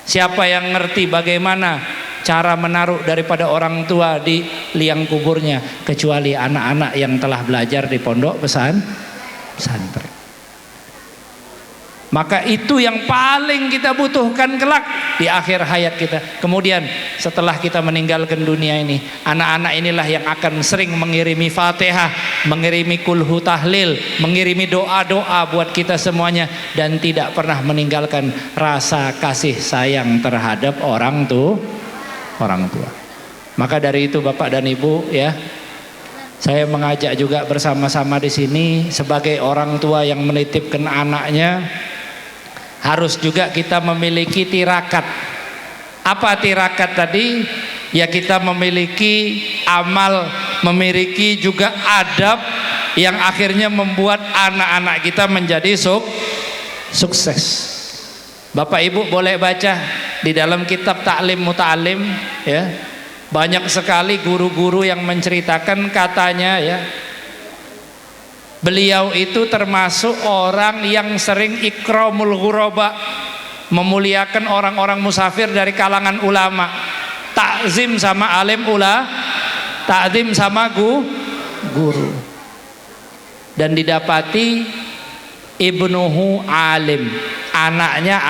Siapa yang ngerti bagaimana cara menaruh daripada orang tua di liang kuburnya, kecuali anak-anak yang telah belajar di pondok pesantren. Maka itu yang paling kita butuhkan kelak di akhir hayat kita. Kemudian setelah kita meninggalkan dunia ini, anak-anak inilah yang akan sering mengirimi Fatihah, mengirimi kulhu tahlil, mengirimi doa-doa buat kita semuanya, dan tidak pernah meninggalkan rasa kasih sayang terhadap orang tua. Maka dari itu Bapak dan Ibu ya, saya mengajak juga bersama-sama di sini sebagai orang tua yang menitipkan anaknya, harus juga kita memiliki tirakat. Apa tirakat tadi? Ya kita memiliki amal, memiliki juga adab yang akhirnya membuat anak-anak kita menjadi sukses. Bapak Ibu boleh baca di dalam kitab Ta'lim Muta'alim ya. Banyak sekali guru-guru yang menceritakan, katanya ya, beliau itu termasuk orang yang sering ikramul ghuraba, memuliakan orang-orang musafir dari kalangan ulama, takzim sama alim takzim sama guru. Dan didapati ibnuhu alim, anaknya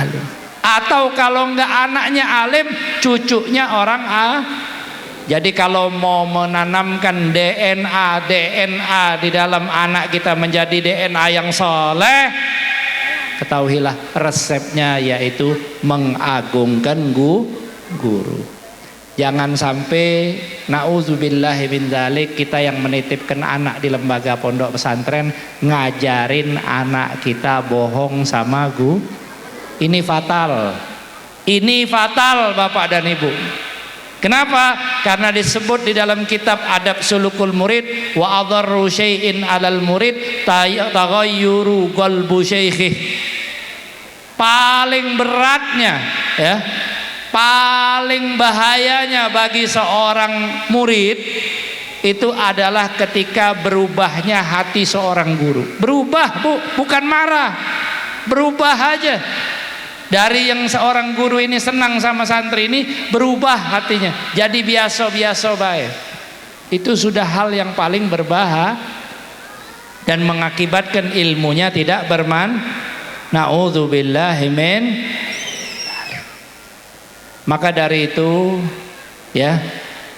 alim. Atau kalau enggak anaknya alim, cucunya orang Jadi kalau mau menanamkan DNA di dalam anak kita menjadi DNA yang soleh, ketahuilah resepnya yaitu mengagungkan guru. Jangan sampai na'udzubillahi min dzalik, kita yang menitipkan anak di lembaga pondok pesantren ngajarin anak kita bohong sama guru. Ini fatal. Ini fatal Bapak dan Ibu. Kenapa? Karena disebut di dalam kitab Adab Sulukul Murid, wa adharru syai'in 'alal murid taghayyuru qalbu syaikhih. Paling beratnya ya, paling bahayanya bagi seorang murid itu adalah ketika berubahnya hati seorang guru. Berubah, Bu, bukan marah. Berubah aja. Dari yang seorang guru ini senang sama santri ini, berubah hatinya jadi biasa-biasa baik. Itu sudah hal yang paling berbahaya dan mengakibatkan ilmunya tidak na'udzubillahi min. Maka dari itu ya,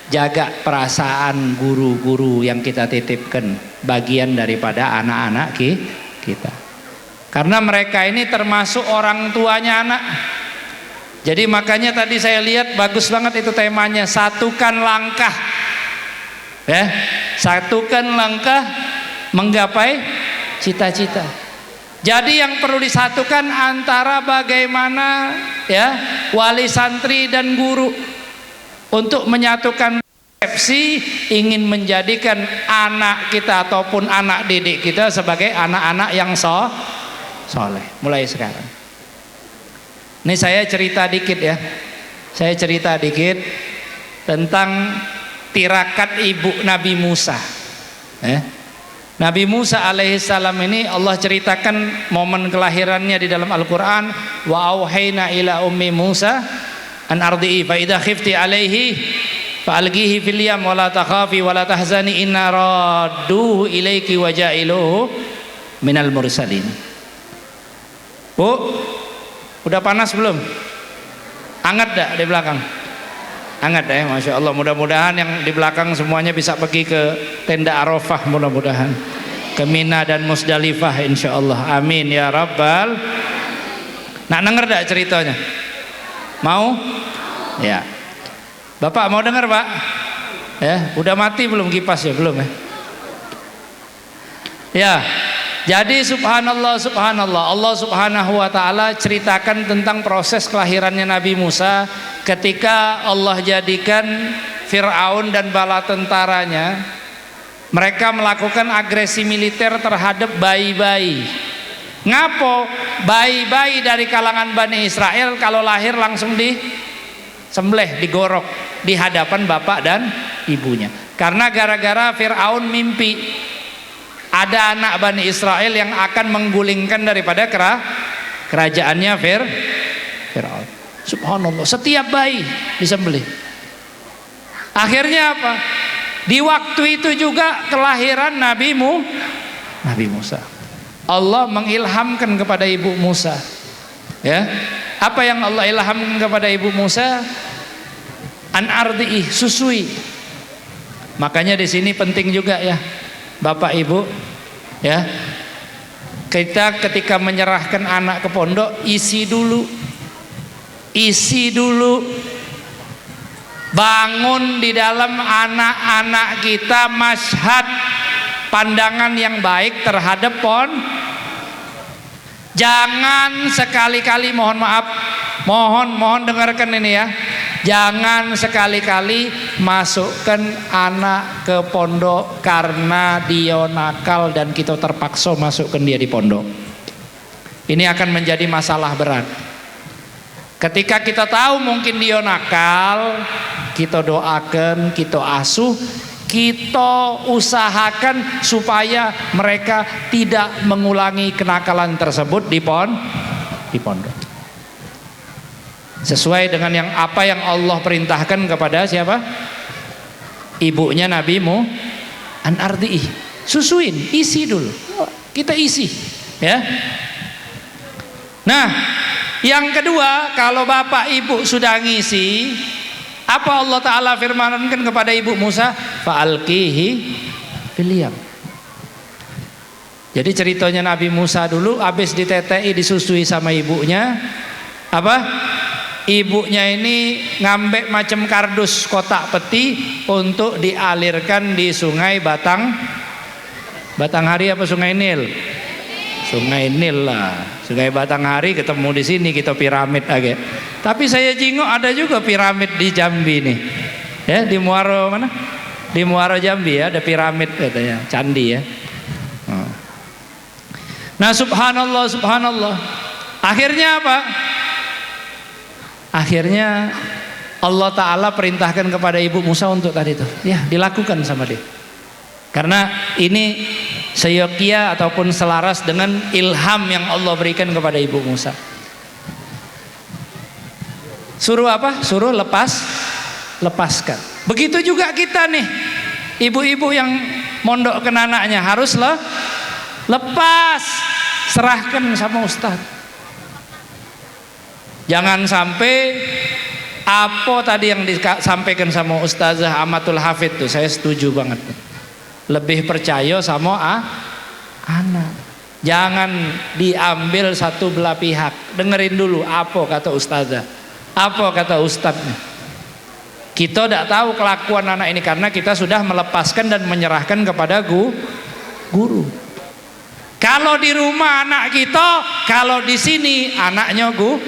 jaga perasaan guru-guru yang kita titipkan, bagian daripada anak-anak kita. Karena mereka ini termasuk orang tuanya anak. Jadi makanya tadi saya lihat bagus banget itu temanya, satukan langkah. Ya, satukan langkah menggapai cita-cita. Jadi yang perlu disatukan antara bagaimana ya wali santri dan guru untuk menyatukan persepsi ingin menjadikan anak kita ataupun anak didik kita sebagai anak-anak yang soleh mulai sekarang. Ini saya cerita dikit ya. Saya cerita dikit tentang tirakat ibu Nabi Musa. Nabi Musa alaihissalam ini Allah ceritakan momen kelahirannya di dalam Al-Quran. Wa auhayna ila ummi Musa an ardi'i fa idza khifti alaihi fa alqihi fil yam wa la takhafi wa la tahzani inna radduhu ilaiki wa ja'iluhu minal mursalin. Bu, udah panas belum? Hangat dah di belakang? Hangat ya, Masya Allah. Mudah-mudahan yang di belakang semuanya bisa pergi ke tenda Arafah, mudah-mudahan ke Mina dan Musdalifah insya Allah. Amin ya Rabbal. Nak denger dah ceritanya? Mau? Ya. Bapak mau dengar Pak? Ya, udah mati belum kipas ya? Belum ya? Ya. Jadi subhanallah, subhanallah, Allah subhanahu wa ta'ala ceritakan tentang proses kelahirannya Nabi Musa ketika Allah jadikan Fir'aun dan bala tentaranya, mereka melakukan agresi militer terhadap bayi-bayi. Ngapo? Bayi-bayi dari kalangan Bani Israel kalau lahir langsung disembelih, digorok di hadapan bapak dan ibunya. Karena gara-gara Fir'aun mimpi ada anak Bani Israel yang akan menggulingkan daripada kerajaannya Fir'aun. Subhanallah, setiap bayi disembelih. Akhirnya apa? Di waktu itu juga kelahiran Nabi Musa. Allah mengilhamkan kepada ibu Musa. Ya. Apa yang Allah ilhamkan kepada ibu Musa? An ardi'i, susui. Makanya di sini penting juga ya, Bapak Ibu, ya. Kita ketika menyerahkan anak ke pondok, isi dulu. Bangun di dalam anak-anak kita masyhad pandangan yang baik terhadap jangan sekali-kali, mohon maaf, mohon dengarkan ini ya, jangan sekali-kali masukkan anak ke pondok karena dia nakal dan kita terpaksa masukkan dia di pondok. Ini akan menjadi masalah berat. Ketika kita tahu mungkin dia nakal, kita doakan, kita asuh, kita usahakan supaya mereka tidak mengulangi kenakalan tersebut di pondok. Sesuai dengan apa yang Allah perintahkan kepada siapa? Ibunya Nabi an ardi'i, susuin, isi dulu. Kita isi, ya. Nah, yang kedua, kalau bapak ibu sudah ngisi, apa Allah Ta'ala firmankan kepada ibu Musa? Fa'alqihi fil yam. Jadi ceritanya Nabi Musa dulu habis ditetei, disusui sama ibunya, apa? Ibunya ini ngambek macam kardus kotak peti untuk dialirkan di sungai Batanghari apa Sungai Nil? Sungai Nil lah. Sungai Batanghari ketemu di sini, kita piramid aja. Tapi saya jingok ada juga piramid di Jambi nih. Ya, di Muaro mana? Di Muaro Jambi ya, ada piramid katanya, candi ya. Nah, subhanallah. Akhirnya apa? Akhirnya Allah Ta'ala perintahkan kepada ibu Musa untuk tadi itu, ya, dilakukan sama dia. Karena ini seyokia ataupun selaras dengan ilham yang Allah berikan kepada ibu Musa. Suruh apa? Suruh lepaskan. Begitu juga kita nih, ibu-ibu yang mondokkan anaknya harus lepas, serahkan sama ustaz. Jangan sampai apa tadi yang disampaikan sama Ustazah Amatul Hafid tuh, saya setuju banget. Lebih percaya sama anak. Jangan diambil satu belah pihak. Dengerin dulu apa kata ustazah, apa kata ustadznya. Kita tidak tahu kelakuan anak ini karena kita sudah melepaskan dan menyerahkan kepada guru. Kalau di rumah anak kita, kalau di sini anaknya guru.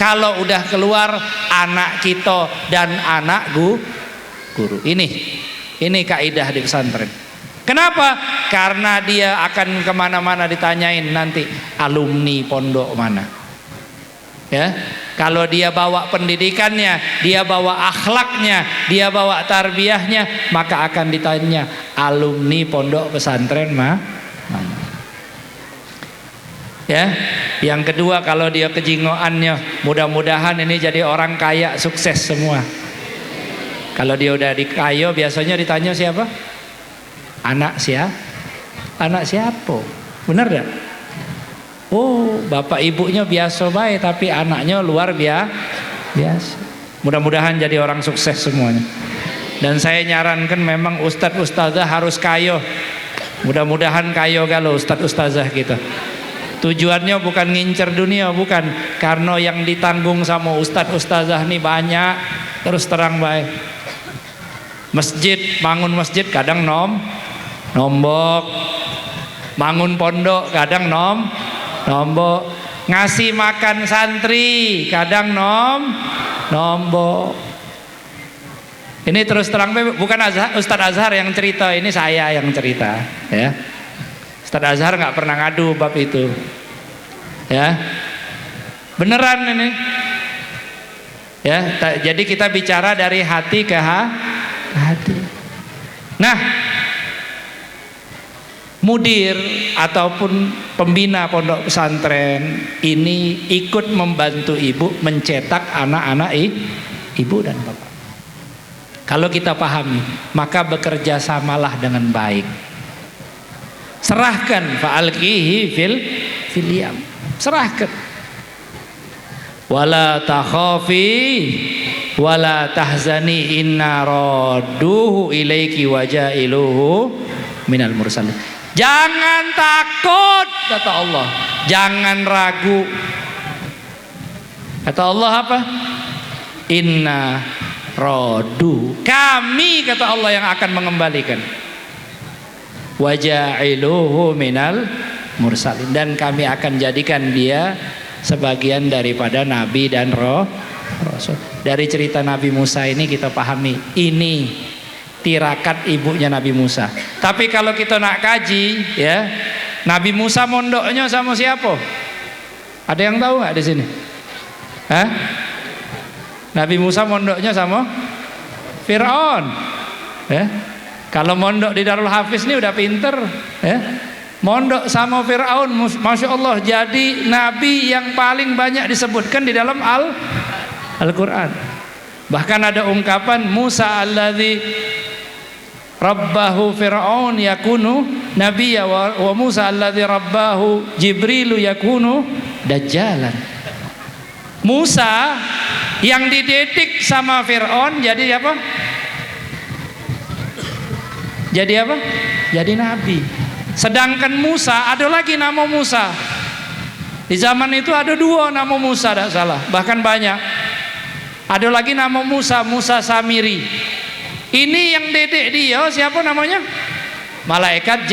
Kalau udah keluar anak kita dan anak guru. Ini kaidah di pesantren. Kenapa? Karena dia akan kemana-mana ditanyain nanti alumni pondok mana. Ya, kalau dia bawa pendidikannya, dia bawa akhlaknya, dia bawa tarbiyahnya, maka akan ditanya alumni pondok pesantren mana. Ya, yang kedua kalau dia kejingoannya, mudah-mudahan ini jadi orang kaya sukses semua. Kalau dia udah dikayo, biasanya ditanya siapa? Anak siapa? Bener gak? Oh, bapak ibunya biasa baik, tapi anaknya luar biasa. Mudah-mudahan jadi orang sukses semuanya. Dan saya nyarankan memang ustadz-ustazah harus kayo. Mudah-mudahan kayo kalau ustadz-ustazah kita. Tujuannya bukan ngincer dunia, bukan. Karena yang ditanggung sama ustadz-ustazah nih banyak. Terus terang baik. Masjid, bangun masjid kadang nombok, bangun pondok kadang nombok, ngasih makan santri kadang nombok. Ini terus terang, bukan Ustadz Azhar yang cerita, ini saya yang cerita, ya. Ustadz Azhar nggak pernah ngadu bab itu, ya. Beneran ini, ya. Jadi kita bicara dari hati ke hati. Nah, mudir ataupun pembina pondok pesantren ini ikut membantu ibu mencetak anak-anak ibu dan bapak. Kalau kita pahami, maka bekerja samalah dengan baik. Serahkan fa'alqihi fil yam. Serahkan. Wala takhafi wala tahzani inna radduhu ilaiki wa jailuhu minal mursalin. Jangan takut, kata Allah. Jangan ragu. Kata Allah apa? Inna radu. Kami, kata Allah, yang akan mengembalikan. Wa ja'iluhu minal mursalin. Dan kami akan jadikan dia sebagian daripada nabi dan rasul. Dari cerita Nabi Musa ini kita pahami, ini tirakat ibunya Nabi Musa. Tapi kalau kita nak kaji, ya, Nabi Musa mondoknya sama siapa? Ada yang tahu nggak di sini? Hah? Nabi Musa mondoknya sama Fir'aun. Ya. Kalau mondok di Darul Hafiz ini udah pinter. Ya. Mondok sama Fir'aun, Masya Allah, jadi Nabi yang paling banyak disebutkan di dalam Al-Quran. Bahkan ada ungkapan Musa alladzi rabbahu Fir'aun yakunu nabiyya wa Musa alladzi rabbahu Jibrilu yakunu dajjalan. Musa yang dididik sama Fir'aun jadi apa? Jadi apa? Jadi nabi. Sedangkan Musa, ada lagi nama Musa. Di zaman itu ada dua nama Musa, tidak salah, bahkan banyak. Ada lagi nama Musa, Musa Samiri. Ini yang dedek dia siapa namanya? Malaikat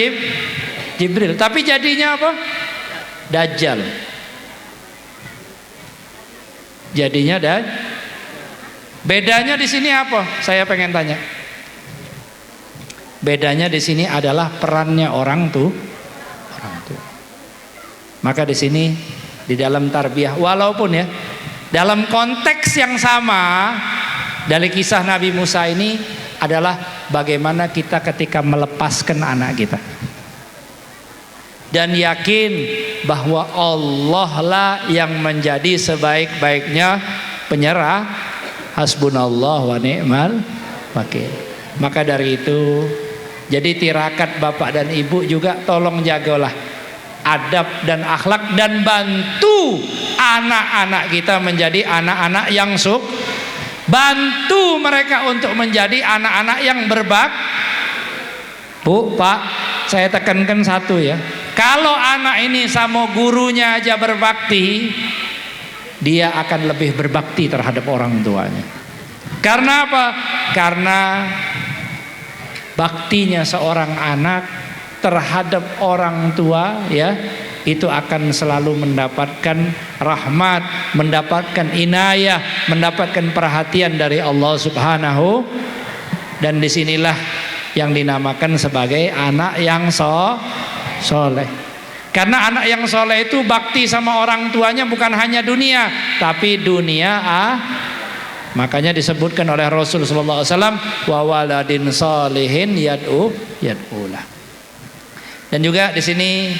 Jibril. Tapi jadinya apa? Dajjal. Jadinya bedanya di sini apa? Saya pengen tanya. Bedanya di sini adalah perannya orang tua. Maka di sini di dalam tarbiyah, walaupun ya dalam konteks yang sama dari kisah Nabi Musa ini adalah bagaimana kita ketika melepaskan anak kita dan yakin bahwa Allah lah yang menjadi sebaik-baiknya penyerah. Hasbunallah wa ni'mal wakil. Maka dari itu, jadi tirakat bapak dan ibu juga tolong jagalah adab dan akhlak dan bantu anak-anak kita menjadi anak-anak yang bantu mereka untuk menjadi anak-anak yang Bu, Pak, saya tekankan satu ya. Kalau anak ini sama gurunya aja berbakti, dia akan lebih berbakti terhadap orang tuanya. Karena apa? Karena baktinya seorang anak terhadap orang tua ya, itu akan selalu mendapatkan rahmat, mendapatkan inayah, mendapatkan perhatian dari Allah Subhanahu. Dan disinilah yang dinamakan sebagai anak yang soleh. Karena anak yang soleh itu bakti sama orang tuanya bukan hanya dunia, tapi dunia makanya disebutkan oleh Rasul sallallahu alaihi wasallam, wa waladin solihin yad'ulah. Dan juga di sini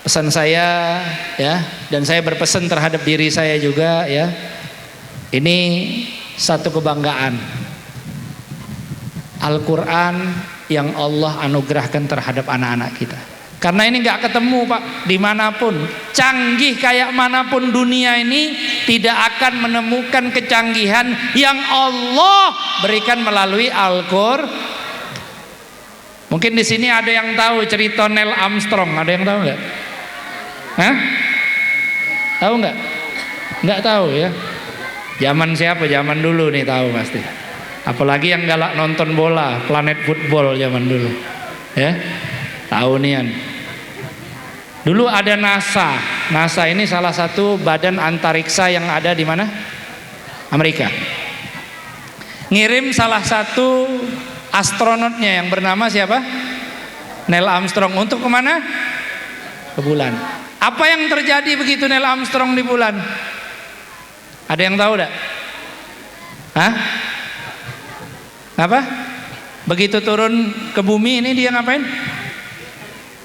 pesan saya ya, dan saya berpesan terhadap diri saya juga ya. Ini satu kebanggaan. Al-Quran yang Allah anugerahkan terhadap anak-anak kita. Karena ini nggak ketemu Pak dimanapun. Canggih kayak manapun dunia ini tidak akan menemukan kecanggihan yang Allah berikan melalui Al-Quran. Mungkin di sini ada yang tahu cerita Neil Armstrong. Ada yang tahu nggak? Hah? Tahu nggak? Nggak tahu ya. Zaman siapa? Zaman dulu nih tahu pasti. Apalagi yang galak nonton bola, Planet Football zaman dulu. Ya. Tahu nian. Dulu ada NASA. NASA ini salah satu badan antariksa yang ada di mana? Amerika. Ngirim salah satu astronotnya yang bernama siapa? Neil Armstrong. Untuk kemana? Ke bulan. Apa yang terjadi begitu Neil Armstrong di bulan? Ada yang tahu enggak? Hah? Apa? Begitu turun ke bumi ini dia ngapain?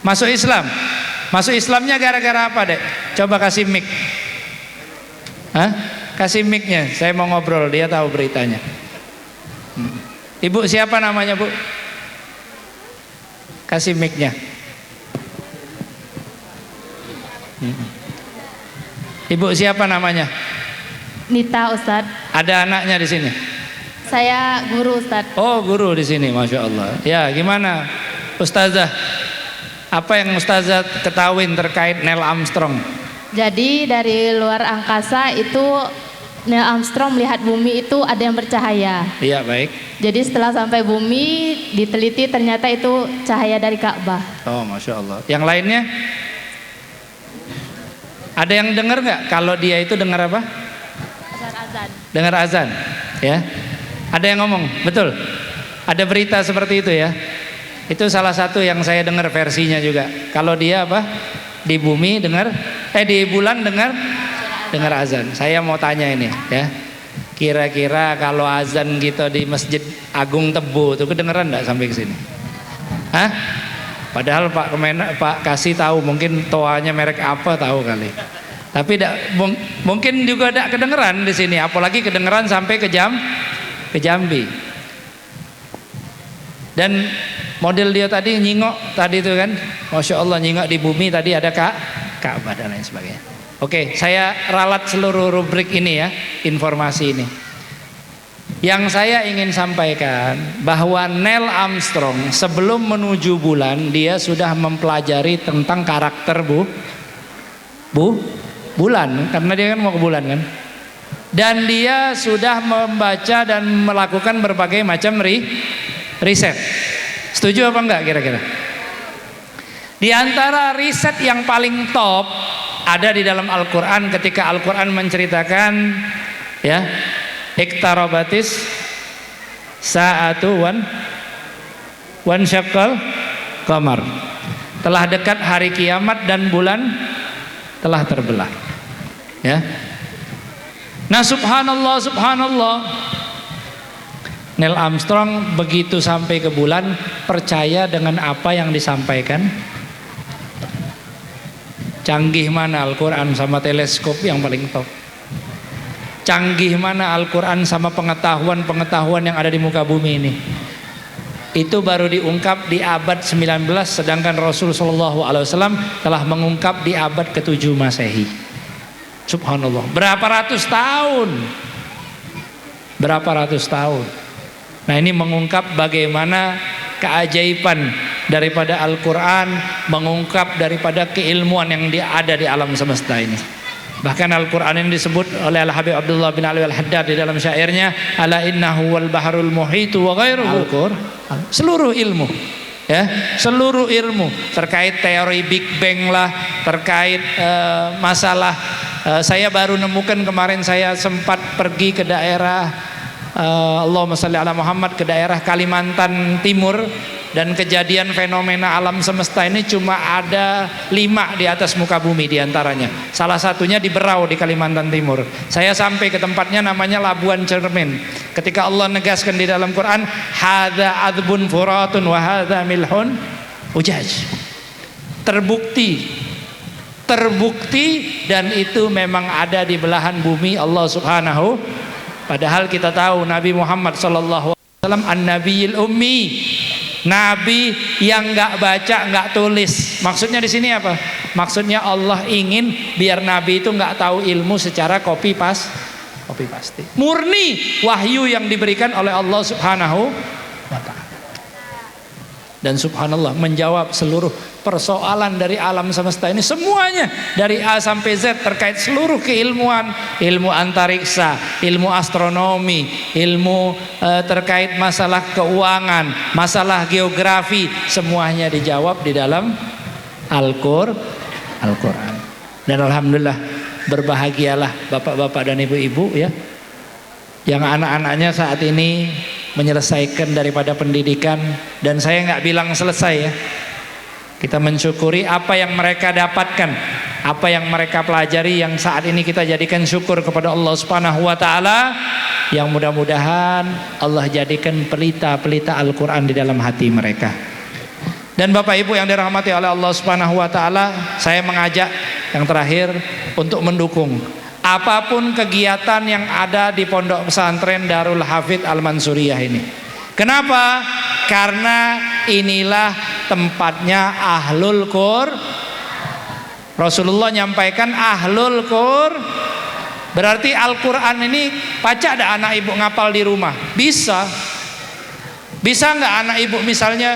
Masuk Islam. Masuk Islamnya gara-gara apa, Dek? Coba kasih mic. Hah? Kasih mic-nya. Saya mau ngobrol, dia tahu beritanya. Ibu siapa namanya, Bu? Kasih mic-nya. Ibu siapa namanya? Nita, Ustadz. Ada anaknya di sini. Saya guru, Ustadz. Oh, guru di sini, Masya Allah. Ya, gimana, Ustazah? Apa yang Ustazah ketahuin terkait Neil Armstrong? Jadi dari luar angkasa itu Neil Armstrong melihat bumi itu ada yang bercahaya. Iya, baik. Jadi setelah sampai bumi diteliti ternyata itu cahaya dari Ka'bah. Oh, Masya Allah. Yang lainnya? Ada yang dengar nggak kalau dia itu dengar apa? Azan. Dengar azan, ya. Ada yang ngomong, betul. Ada berita seperti itu ya. Itu salah satu yang saya dengar versinya juga. Kalau dia apa? Di bumi dengar, di bulan dengar azan. Saya mau tanya ini, ya. Kira-kira kalau azan gitu di Masjid Agung Tebu itu kedengeran enggak sampai ke sini? Hah? Padahal Pak kasih tahu, mungkin toanya merek apa tahu kali. Tapi mungkin juga tidak kedengeran di sini, apalagi kedengeran sampai ke Jambi. Dan model dia tadi nyingok tadi itu kan, Masya Allah, nyingok di bumi tadi ada Ka'bah dan lain sebagainya. Oke, saya ralat seluruh rubrik ini ya, informasi ini. Yang saya ingin sampaikan bahwa Neil Armstrong sebelum menuju bulan dia sudah mempelajari tentang karakter bulan, karena dia kan mau ke bulan kan. Dan dia sudah membaca dan melakukan berbagai macam riset. Setuju apa enggak kira-kira? Di antara riset yang paling top ada di dalam Al-Quran, ketika Al-Quran menceritakan ya, iktarabatis sa'atu wan syaqqal qamar. Telah dekat hari kiamat dan bulan telah terbelah. Ya. Nah, subhanallah, subhanallah. Neil Armstrong begitu sampai ke bulan percaya dengan apa yang disampaikan. Canggih mana Al-Quran sama teleskop yang paling top. Canggih mana Al-Quran sama pengetahuan-pengetahuan yang ada di muka bumi ini. Itu baru diungkap di abad 19, sedangkan Rasul SAW telah mengungkap di abad ke-7 Masehi. Subhanallah. Berapa ratus tahun? Berapa ratus tahun? Nah, ini mengungkap bagaimana keajaiban daripada Al-Quran, mengungkap daripada keilmuan yang ada di alam semesta ini. Bahkan Al-Quran ini disebut oleh Al-Habib Abdullah bin Ali Al-Haddad di dalam syairnya, ala innahu wal baharul muhitu wa ghairuhu. Seluruh ilmu, ya, seluruh ilmu terkait teori Big Bang lah, terkait masalah saya baru nemukan kemarin, saya sempat pergi ke daerah Allahumma shalli ala Muhammad, ke daerah Kalimantan Timur, dan kejadian fenomena alam semesta ini cuma ada 5 di atas muka bumi diantaranya. Salah satunya di Berau di Kalimantan Timur. Saya sampai ke tempatnya, namanya Labuan Cermin. Ketika Allah negaskan di dalam Quran, hadza adzbun furatun wa hadza milhun ujaj. Terbukti dan itu memang ada di belahan bumi Allah Subhanahu. Padahal kita tahu Nabi Muhammad sallallahu alaihi wasallam an-nabiyil ummi, nabi yang enggak baca, enggak tulis. Maksudnya di sini apa? Maksudnya Allah ingin biar nabi itu enggak tahu ilmu secara copy paste. Murni wahyu yang diberikan oleh Allah Subhanahu wa taala. Dan subhanallah menjawab seluruh persoalan dari alam semesta ini semuanya dari A sampai Z terkait seluruh keilmuan, ilmu antariksa, ilmu astronomi, ilmu terkait masalah keuangan, masalah geografi, semuanya dijawab di dalam Al-Quran. Dan alhamdulillah berbahagialah bapak-bapak dan ibu-ibu ya, yang anak-anaknya saat ini menyelesaikan daripada pendidikan. Dan saya nggak bilang selesai ya, kita mensyukuri apa yang mereka dapatkan, apa yang mereka pelajari, yang saat ini kita jadikan syukur kepada Allah Subhanahu wa taala, yang mudah-mudahan Allah jadikan pelita-pelita Al-Quran di dalam hati mereka. Dan Bapak Ibu yang dirahmati oleh Allah Subhanahu wa taala, saya mengajak yang terakhir untuk mendukung apapun kegiatan yang ada di Pondok Pesantren Darul Hafidz Al-Mansuriyah ini. Kenapa? Karena inilah tempatnya Ahlul Qur. Rasulullah nyampaikan Ahlul Qur, berarti Al-Quran ini pacak ada anak ibu ngapal di rumah? Bisa. Bisa nggak anak ibu misalnya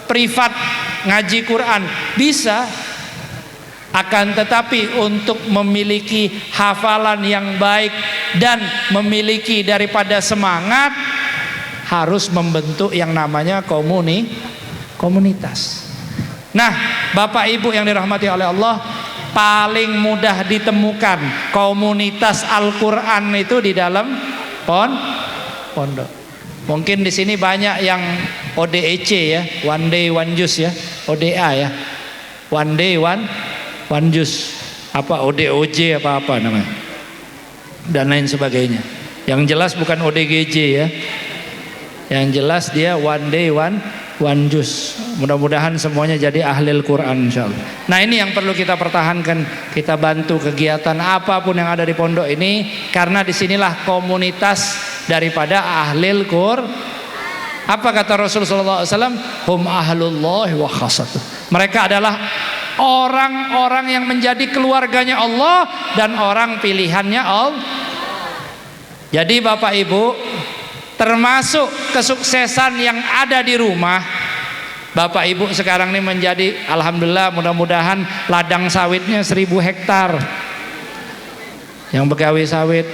privat ngaji Quran? Bisa. Akan tetapi untuk memiliki hafalan yang baik dan memiliki daripada semangat, harus membentuk yang namanya komunitas. Nah, Bapak Ibu yang dirahmati oleh Allah, paling mudah ditemukan komunitas Al-Quran itu di dalam pondok. Mungkin di sini banyak yang ODEC ya, one day one juice ya, ODA ya, one day one juice, apa ODOJ apa namanya, dan lain sebagainya. Yang jelas bukan ODGJ ya, yang jelas dia one day one juice. Mudah-mudahan semuanya jadi ahlil Quran insyaallah. Nah, ini yang perlu kita pertahankan, kita bantu kegiatan apapun yang ada di pondok ini, karena disinilah komunitas daripada ahlil Qur. Apa kata Rasulullah SAW? Hum ahlullahi wa khasatuh. Mereka adalah orang-orang yang menjadi keluarganya Allah dan orang pilihannya Allah. Jadi Bapak Ibu, termasuk kesuksesan yang ada di rumah, Bapak Ibu sekarang ini menjadi, alhamdulillah, mudah-mudahan ladang sawitnya 1000 hektar. Yang begawi sawit,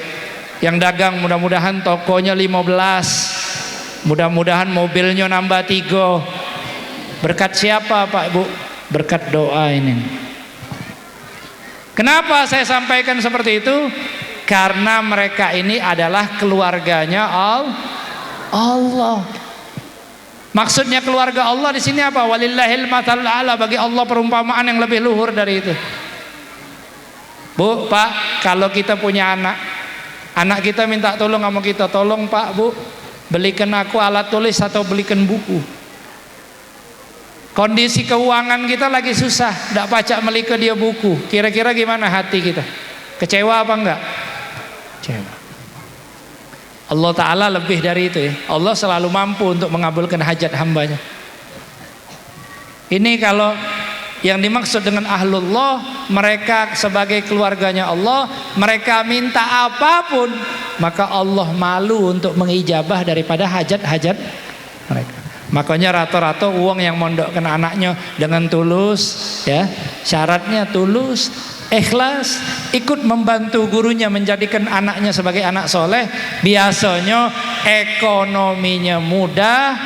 yang dagang mudah-mudahan tokonya 15, mudah-mudahan mobilnya nambah 3. Berkat siapa Pak Ibu? Berkat doa ini. Kenapa saya sampaikan seperti itu? Karena mereka ini adalah keluarganya Allah. Maksudnya keluarga Allah di sini apa? Walillahil mathalul a'la, bagi Allah perumpamaan yang lebih luhur dari itu. Bu, Pak, kalau kita punya anak kita minta tolong sama kita, tolong Pak, Bu, belikan aku alat tulis atau belikan buku. Kondisi keuangan kita lagi susah, tidak pacak beli ke dia buku. Kira-kira gimana hati kita? Kecewa apa enggak? Kecewa. Allah Ta'ala lebih dari itu ya. Allah selalu mampu untuk mengabulkan hajat hambanya. Ini kalau yang dimaksud dengan ahlullah, mereka sebagai keluarganya Allah, mereka minta apapun, maka Allah malu untuk mengijabah daripada hajat-hajat mereka. Makanya rata-rata uang yang mondokkan anaknya dengan tulus ya, syaratnya tulus, ikhlas, ikut membantu gurunya menjadikan anaknya sebagai anak soleh, biasanya ekonominya mudah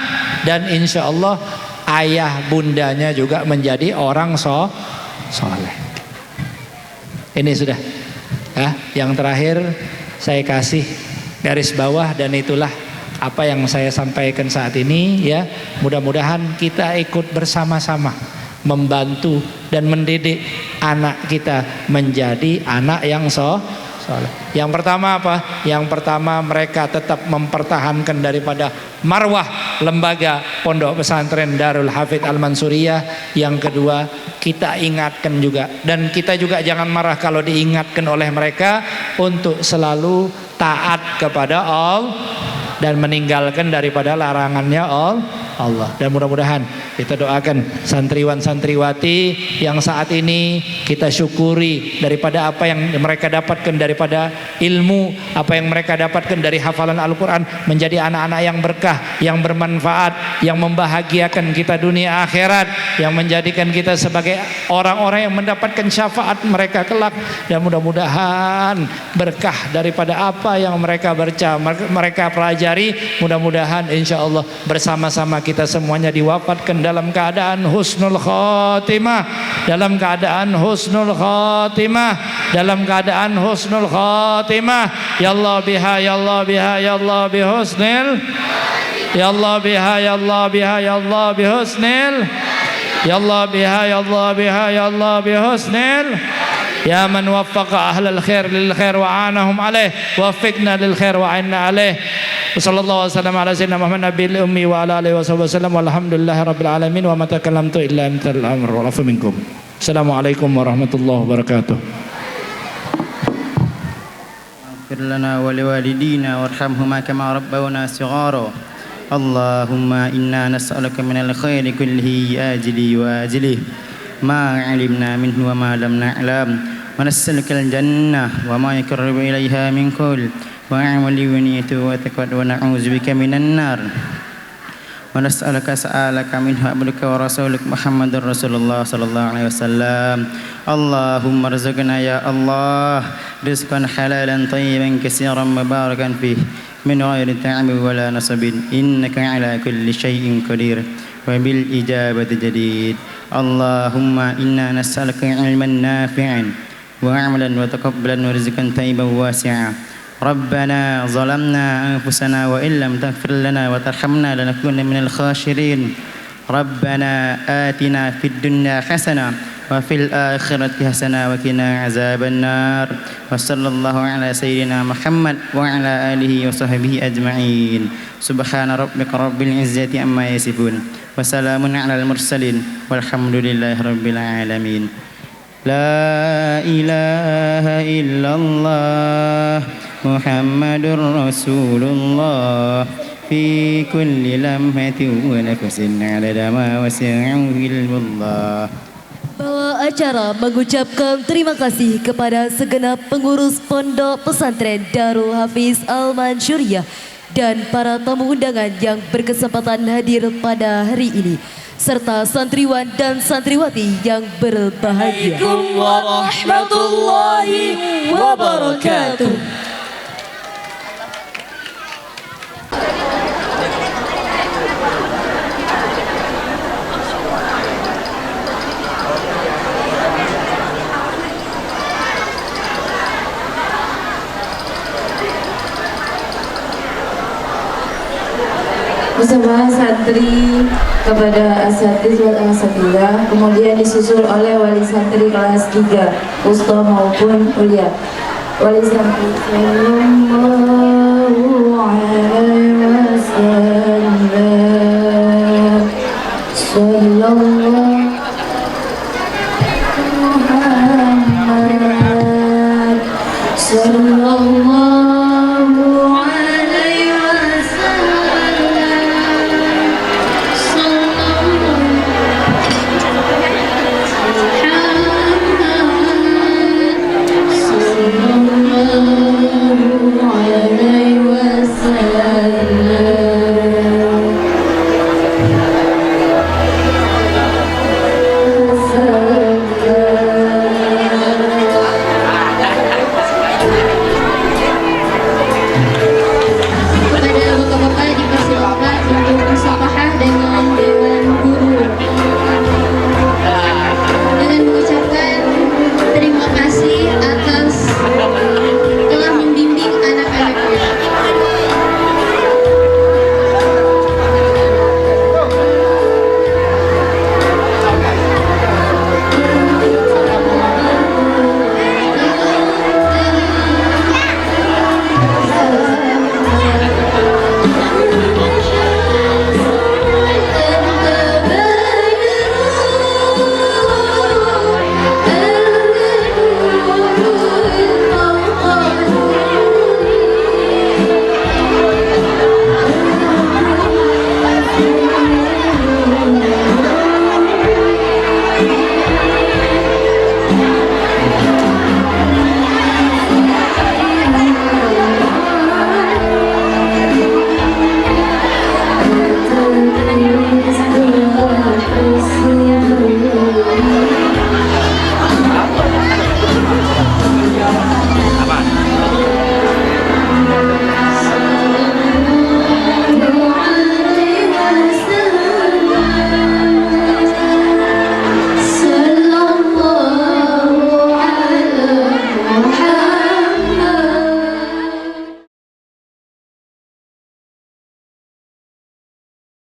dan insya Allah ayah bundanya juga menjadi orang soleh. Ini sudah ya, yang terakhir saya kasih garis bawah, dan itulah apa yang saya sampaikan saat ini ya. Mudah-mudahan kita ikut bersama-sama membantu dan mendidik anak kita menjadi anak yang soleh. Yang pertama apa? Yang pertama, mereka tetap mempertahankan daripada marwah lembaga Pondok Pesantren Darul Hafidz Al-Mansuriyah. Yang kedua, kita ingatkan juga, dan kita juga jangan marah kalau diingatkan oleh mereka untuk selalu taat kepada Allah dan meninggalkan daripada larangannya Allah. Dan mudah-mudahan kita doakan santriwan santriwati yang saat ini kita syukuri daripada apa yang mereka dapatkan daripada ilmu, apa yang mereka dapatkan dari hafalan Al-Quran, menjadi anak-anak yang berkah, yang bermanfaat, yang membahagiakan kita dunia akhirat, yang menjadikan kita sebagai orang-orang yang mendapatkan syafaat mereka kelak. Dan mudah-mudahan berkah daripada apa yang mereka baca, mereka pelajari, mudah-mudahan insya Allah bersama-sama kita semuanya diwafatkan dalam keadaan husnul khatimah, dalam keadaan husnul khatimah, dalam keadaan husnul khatimah. Ya Allah biha, ya Allah biha, ya Allah bihusnil, ya Allah biha, ya Allah biha, ya Allah bihusnil, ya Allah biha, ya Allah biha, ya Allah bihusnil, Ya man waffaqa ahlal khair lil khair wa anahum alaih waffiqna lil khair wa a'inna alaih. Sallallahu alaihi wasallam ala sayyidina Muhammad nabiyil ummi wa ala alihi wasallam walhamdulillahi rabbil alamin wa ma takallamtu illa mintal amr wal afu minkum. Assalamualaikum warahmatullahi wabarakatuh. اغفر لنا ولوالدينا وارحمهما كما ربونا صغارا اللهم إنا نسألك من الخير كله آجله وآجله ما علمنا منه وما لم نعلم ونسألك الجنة وما يقرب إليها من قول وعمل ونية وتقوى ونعوذ بك من النار ونسألك سألك منه عبدك ورسولك محمد رسول الله صلى الله عليه وسلم اللهم ارزقنا يا الله رزقا حلالا طيبا كثيرا مباركا فيه من غير تعب ولا نصب إنك على كل شيء قدير وبالإجابة جديد اللهم إنا نسألك علما نافعا وعملا وتقبلا ورزقا طيبا واسعا ربنا ظلمنا أنفسنا وإن لم تغفر لنا وترحمنا لنكون من الخاسرين ربنا آتنا في الدنيا حسنة وفي الآخرة حسنة وقنا عذاب النار وصلى الله على سيدنا محمد وعلى آله وصحبه أجمعين سبحان ربك رب العزة عما يصفون وسلام على المرسلين والحمد لله رب العالمين لا إله إلا الله محمد رسول الله في كل لمحة ونفس عدد ما وسعه علم الله. Bawa acara mengucapkan terima kasih kepada segenap pengurus Pondok Pesantren Darul Hafiz Al-Mansyuriyah dan para tamu undangan yang berkesempatan hadir pada hari ini serta santriwan dan santriwati yang berbahagia. Assalamualaikum warahmatullahi wabarakatuh. Bersama santri kepada asatiz wal asatidah, kemudian disusul oleh wali santri kelas 3 usta maupun kuliah. Wali santri sallallahu alaihi